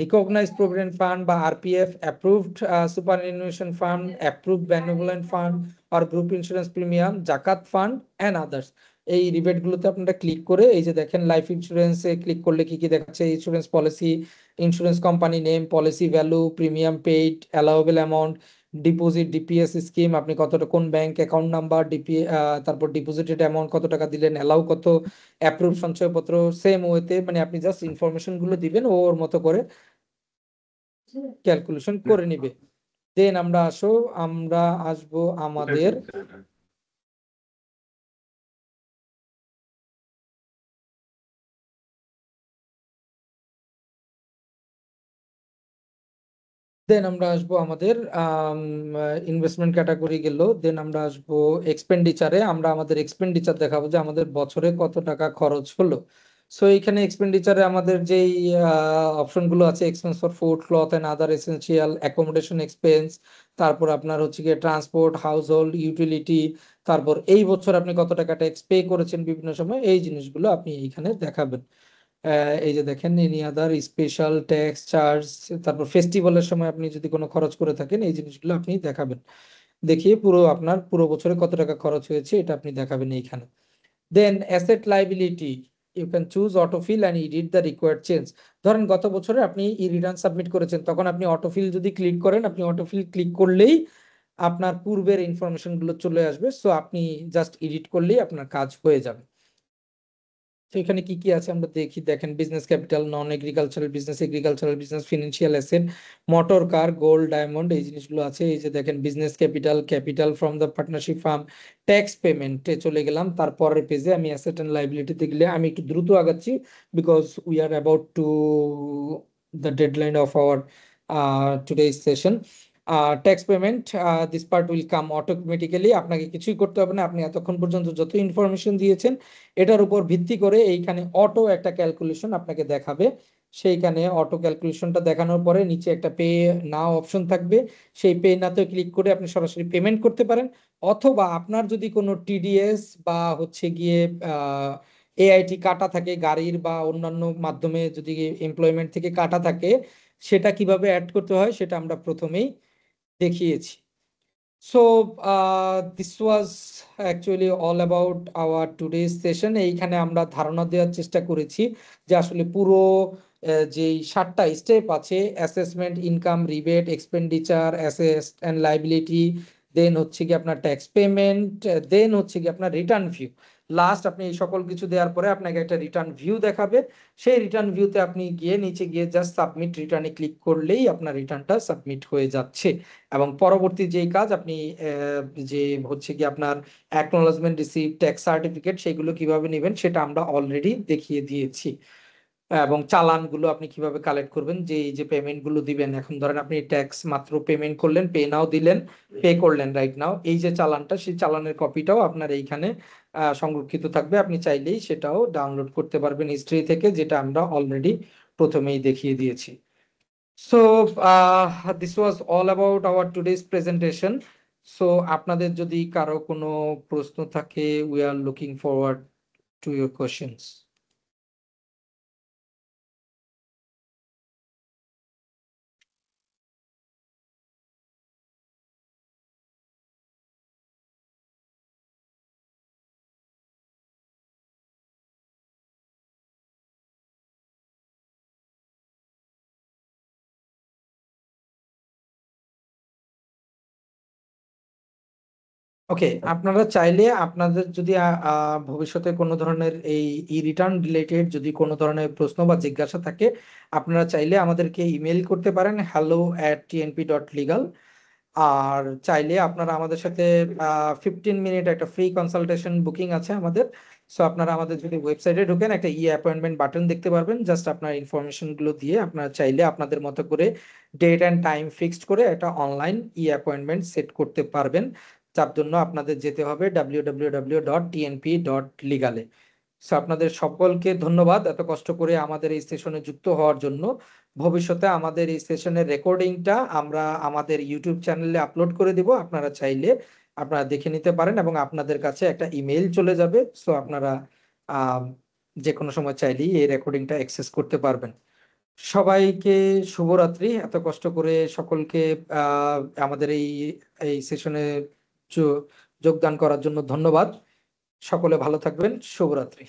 রিকগনাইজড প্রভিডেন্ট ফান্ড বা RPF, approved superannuation fund, approved benevolent fund আর গ্রুপ ইন্স্যুরেন্স প্রিমিয়াম, জাকাত ফান্ড অ্যান্ড আদার্স। এই rebate গুলোতে আপনারা click করে এই যে দেখেন লাইফ ইন্স্যুরেন্সে ক্লিক করলে কি কি দেখাচ্ছে, insurance policy, insurance company name, policy value, premium paid, allowable amount, deposit, DPS scheme, আপনি কতটা কোন ব্যাংক অ্যাকাউন্ট নাম্বার, তারপর ডিপোজিটেড অ্যামাউন্ট কত টাকা দিলেন, অ্যালাউ কত, অ্যাপ্রুভ সঞ্চয়পত্র, সেম ওয়েতে মানে আপনি জাস্ট ইনফরমেশন গুলো দিবেন, ওর মতো করে ক্যালকুলেশন করে নিবে। দেন আমরা আসবো আমাদের ইনভেস্টমেন্ট ক্যাটাগরি গেল। দেন আমরা আসবো এক্সপেন্ডিচারে, আমরা আমাদের এক্সপেন্ডিচার দেখাবো যে আমাদের বছরে কত টাকা খরচ হলো। সো এখানে এক্সপেন্ডিচারে আমাদের যেই অপশন গুলো আছে, expense for food, cloth and other essential, accommodation expense, তারপর আপনার হচ্ছে গিয়ে ট্রান্সপোর্ট, হাউস হোল্ড ইউটিলিটি, তারপর এই বছর আপনি কত টাকা ট্যাক্স পে করেছেন বিভিন্ন সময়, এই জিনিসগুলো আপনি এইখানে দেখাবেন। এই যে দেখেন any other special tax charge, তারপর ফেস্টিভ্যালের সময় আপনি যদি কোনো খরচ করে থাকেন এই জিনিসগুলো আপনি দেখাবেন, দেখিয়ে পুরো আপনার পুরো বছরে কত টাকা খরচ হয়েছে এটা আপনি দেখাবেন এইখানে। Then asset liability, you can choose autofill and edit the required change. ধরেন গত বছরে আপনি ই রিটার্ন সাবমিট করেছেন, তখন আপনি অটোফিল যদি ক্লিক করেন, আপনি অটোফিল ক্লিক করলেই আপনার পূর্বের ইনফরমেশন গুলো চলে আসবে। সো আপনি জাস্ট এডিট করলেই আপনার কাজ হয়ে যাবে। তো এখানে কি কি আছে আমরা দেখি, দেখেন বিজনেস ক্যাপিটাল, নন agricultural business, financial asset, motor car, gold, diamond, এই জিনিসগুলো আছে। এই যে দেখেন business capital from the partnership firm, tax পেমেন্টে চলে গেলাম। তারপরের পেজে আমি অ্যাসেট এন্ড লাইবিলিটিতে গেলে আমি একটু দ্রুত আগাচ্ছি because we are about to the deadline of our today's session. Tax payment, this part will come automatically, আপনাকে কিছুই করতে হবে না। আপনি এতক্ষণ পর্যন্ত যত ইনফরমেশন দিয়েছেন এটার উপর ভিত্তি করে এইখানে অটো একটা ক্যালকুলেশন আপনাকে দেখাবে। সেইখানে অটো ক্যালকুলেশনটা দেখানোর পরে নিচে একটা পে নাও অপশন থাকবে, সেই পে নাতে ক্লিক করে আপনি সরাসরি পেমেন্ট করতে পারেন। অথবা আপনার যদি কোনো টিডিএস বা হচ্ছে গিয়ে এআইটি কাটা থাকে গাড়ির বা অন্যান্য মাধ্যমে যদি এমপ্লয়মেন্ট থেকে কাটা থাকে, সেটা কিভাবে অ্যাড করতে হয় সেটা আমরা প্রথমেই দেখিয়েছি। So this was actually all about our today's session. এইখানে আমরা ধারণা দেওয়ার চেষ্টা করেছি যে আসলে পুরো যেই 7টা স্টেপ আছে, assessment, income, rebate, expenditure, asset and liability, then হচ্ছে কি আপনার ট্যাক্স পেমেন্ট, দেন হচ্ছে কি আপনার রিটার্ন ভিউ। লাস্ট আপনি এই সকল কিছু দেওয়ার পরে আপনাকে একটা রিটার্ন ভিউ দেখাবে, সেই রিটার্ন ভিউতে আপনি গিয়ে নিচে গিয়ে জাস্ট সাবমিট রিটার্নে ক্লিক করলেই আপনার রিটার্নটা সাবমিট হয়ে যাচ্ছে। এবং পরবর্তী যেই কাজ আপনি যে হচ্ছে কি আপনার অ্যাকনোলেজমেন্ট রিসিপ্ট, ট্যাক্স সার্টিফিকেট, সেগুলো কিভাবে নেবেন সেটা আমরা অলরেডি দেখিয়ে দিয়েছি। এবং চালানগুলো আপনি কিভাবে কালেক্ট করবেন, যে এই যে পেমেন্ট গুলো দিবেন, এখন ধরেন আপনি ট্যাক্স মাত্র পেমেন্ট করলেন, পে নাও দিলেন, পে করলেন রাইট নাও, এই যে চালানটা, সেই চালানের কপিটাও আপনার এইখানে সংরক্ষিত থাকবে। আপনি চাইলেই সেটাও ডাউনলোড করতে পারবেন হিস্ট্রি থেকে, যেটা আমরা অলরেডি প্রথমেই দেখিয়ে দিয়েছি। So this was all about our today's presentation. So আপনাদের যদি কারো কোনো প্রশ্ন থাকে, we are looking forward to your questions. Okay, আপনারা চাইলে আপনাদের যদি ভবিষ্যতে কোনো ধরনের এই ই রিটার্ন রিলেটেড যদি কোনো ধরনের প্রশ্ন বা জিজ্ঞাসা থাকে, আপনারা চাইলে আমাদেরকে ইমেল করতে পারেন hello@tnp.legal। আর চাইলে আপনারা আমাদের সাথে 15 মিনিট একটা ফ্রি কনসালটেশন বুকিং আছে আমাদের। সো আপনারা আমাদের যদি ওয়েবসাইটে ঢুকেন, একটা ই অ্যাপয়েন্টমেন্ট বাটন দেখতে পারবেন, জাস্ট আপনার ইনফরমেশন গুলো দিয়ে আপনারা চাইলে আপনাদের মতো করে ডেট অ্যান্ড টাইম ফিক্সড করে একটা অনলাইন ই অ্যাপয়েন্টমেন্ট সেট করতে পারবেন, যার জন্য আপনাদের যেতে হবে www.tnp.legal-এ। সো আপনাদের সকলকে ধন্যবাদ এত কষ্ট করে আমাদের এই সেশনে যুক্ত হওয়ার জন্য। ভবিষ্যতে আমাদের এই সেশনের রেকর্ডিংটা আমরা আমাদের ইউটিউব চ্যানেলে আপলোড করে দিব, আপনারা চাইলে আপনারা দেখে নিতে পারেন এবং আপনাদের কাছে একটা ইমেল চলে যাবে। সো আপনারা আহ যে কোনো সময় চাইলেই এই রেকর্ডিংটা অ্যাক্সেস করতে পারবেন। সবাইকে শুভরাত্রি। এত কষ্ট করে সকলকে আমাদের এই এই সেশনে যোগদান করার জন্য ধন্যবাদ। সকলে ভালো থাকবেন। শুভরাত্রি।